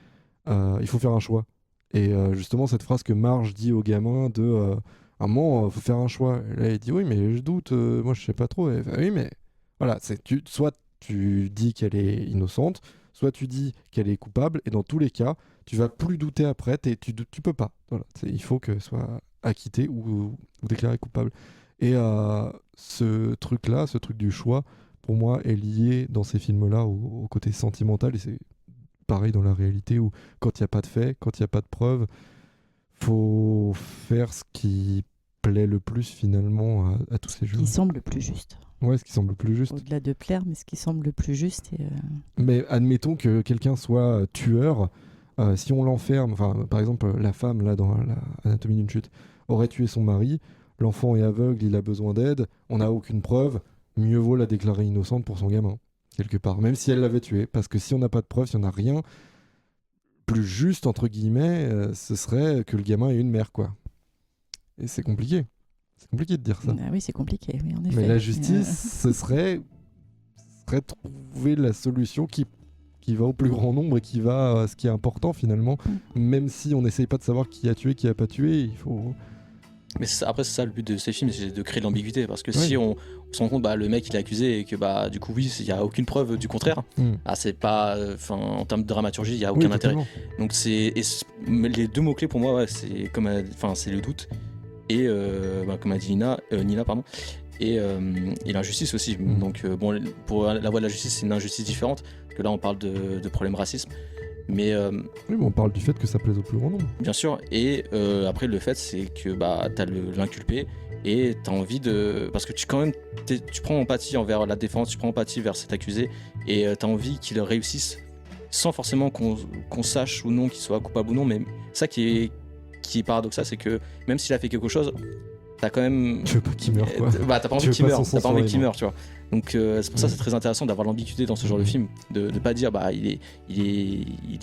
il faut faire un choix. Et justement, cette phrase que Marge dit au gamin de à un moment, il faut faire un choix. Et là, il dit oui, mais je doute, moi je sais pas trop. Et, oui, mais voilà, soit tu dis qu'elle est innocente, soit tu dis qu'elle est coupable, et dans tous les cas, tu vas plus douter après, tu peux pas. Voilà, il faut qu'elle soit acquittée ou déclarée coupable. Et ce truc-là, ce truc du choix, pour moi, est lié dans ces films-là au côté sentimental, et c'est pareil dans la réalité où quand il n'y a pas de fait, quand il n'y a pas de preuve, faut faire ce qui plaît le plus finalement à tous ces jeux. Ce qui semble le plus juste. Ouais, ce qui semble le plus juste. Au-delà de plaire, mais ce qui semble le plus juste. Mais admettons que quelqu'un soit tueur, si on l'enferme, par exemple la femme là dans Anatomie d'une chute aurait tué son mari, l'enfant est aveugle, il a besoin d'aide, on n'a aucune preuve, mieux vaut la déclarer innocente pour son gamin, quelque part, même si elle l'avait tué, parce que si on n'a pas de preuve, si on n'a rien, plus juste, entre guillemets, ce serait que le gamin ait une mère, quoi. Et c'est compliqué. C'est compliqué de dire ça. Ah oui, c'est compliqué, oui, en effet. Mais la justice, ce serait trouver la solution qui va au plus grand nombre et qui va à ce qui est important, finalement. Même si on n'essaye pas de savoir qui a tué, qui a pas tué, il faut... Mais après, c'est ça le but de ces films, c'est de créer de l'ambiguïté. Parce que si on se rend compte, le mec il est accusé et que du coup, oui, il n'y a aucune preuve du contraire, c'est pas. En termes de dramaturgie, il n'y a aucun intérêt. Donc, les deux mots-clés pour moi, c'est le doute et, comme a dit Nina, et l'injustice aussi. Donc, pour la voie de la justice, c'est une injustice différente. Parce que là, on parle de problème racisme. Mais oui, mais on parle du fait que ça plaise au plus grand nombre. Bien sûr, et après le fait c'est que t'as l'inculpé et t'as envie de... Parce que tu prends empathie envers la défense, tu prends empathie vers cet accusé et t'as envie qu'il réussisse sans forcément qu'on sache ou non qu'il soit coupable ou non, mais ça qui est paradoxal, c'est que même s'il a fait quelque chose, t'as quand même... Tu veux pas qu'il meure, quoi. T'as pas envie qu'il meure, tu vois. Donc c'est pour ça que c'est très intéressant d'avoir l'ambiguïté dans ce genre de film, de pas dire il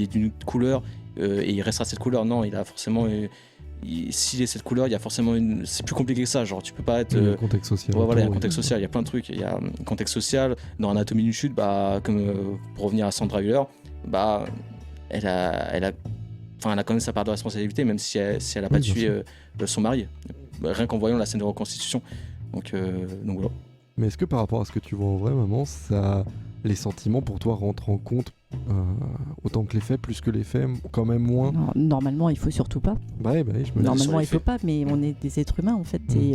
est d'une couleur et il restera cette couleur. Non, il a forcément s'il est cette couleur, il y a forcément c'est plus compliqué que ça. Genre tu peux pas être. Il y a un contexte social. Ouais, voilà, il y a un contexte social. Il y a plein de trucs. Il y a un contexte social. Dans Anatomie d'une chute, comme pour revenir à Sandra Hüller, elle a quand même sa part de responsabilité, même si elle a pas tué son mari. Rien qu'en voyant la scène de reconstitution. Donc voilà. Mais est-ce que par rapport à ce que tu vois en vrai, maman, les sentiments pour toi rentrent en compte autant que les faits, plus que les faits, quand même moins? Non, normalement, il faut surtout pas. Normalement, il faut pas, mais on est des êtres humains en fait. Et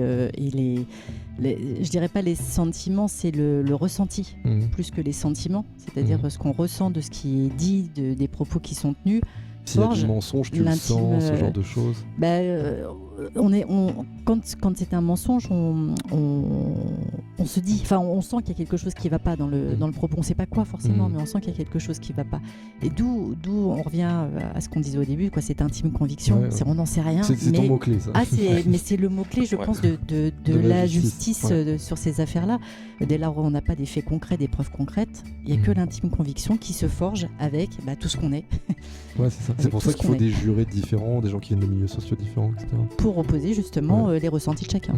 je dirais pas les sentiments, c'est le ressenti, plus que les sentiments. C'est-à-dire ce qu'on ressent de ce qui est dit, des propos qui sont tenus. S'il y a du mensonge, tu le sens, ce genre de choses. Quand c'est un mensonge, on se dit, on sent qu'il y a quelque chose qui ne va pas dans le propos. On ne sait pas quoi forcément, mais on sent qu'il y a quelque chose qui ne va pas. Et d'où on revient à ce qu'on disait au début, quoi, cette intime conviction. Ouais. On n'en sait rien. C'est ton mot-clé, ça. Mais c'est le mot-clé, je pense, de la justice sur ces affaires-là. Dès lors où on n'a pas des faits concrets, des preuves concrètes, il n'y a que l'intime conviction qui se forge avec tout ce qu'on est. Ouais, c'est ça. C'est pour ça qu'il faut des jurés différents, des gens qui viennent de milieux sociaux différents, etc. Pour opposer justement les ressentis de chacun.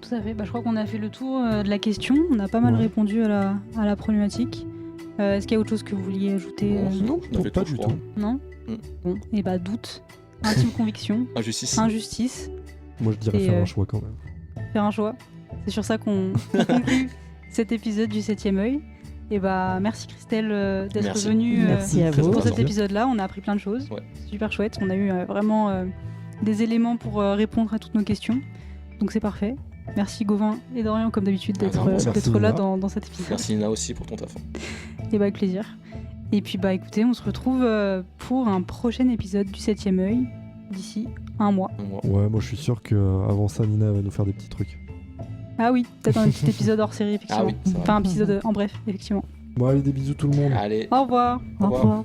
Tout à fait. Je crois qu'on a fait le tour de la question. On a pas mal répondu à la problématique. Est-ce qu'il y a autre chose que vous vouliez ajouter Non, on avait pas tout, du je crois. tout. Non. Bon, et bah doute, intime conviction, injustice. Moi, je dirais Et, faire un choix quand même. Faire un choix. C'est sur ça qu'on conclut cet épisode du 7e œil. Et bah merci Christelle d'être Merci. venue Merci à vous. pour cet Plaisir. épisode-là. On a appris plein de choses. Ouais. Super chouette. On a eu vraiment des éléments pour répondre à toutes nos questions. Donc c'est parfait. Merci Gauvin et Dorian comme d'habitude d'être Merci, là Nina. dans cet épisode. Merci Nina aussi pour ton taf. Et bah avec plaisir. Et puis bah écoutez, on se retrouve pour un prochain épisode du 7e œil d'ici un mois. Ouais, moi je suis sûr qu'avant ça, Nina va nous faire des petits trucs. Ah oui, peut-être un petit épisode hors série effectivement. Ah oui, c'est vrai. Enfin un épisode en bref effectivement. Bon, allez, des bisous tout le monde. Allez. Au revoir. Au revoir.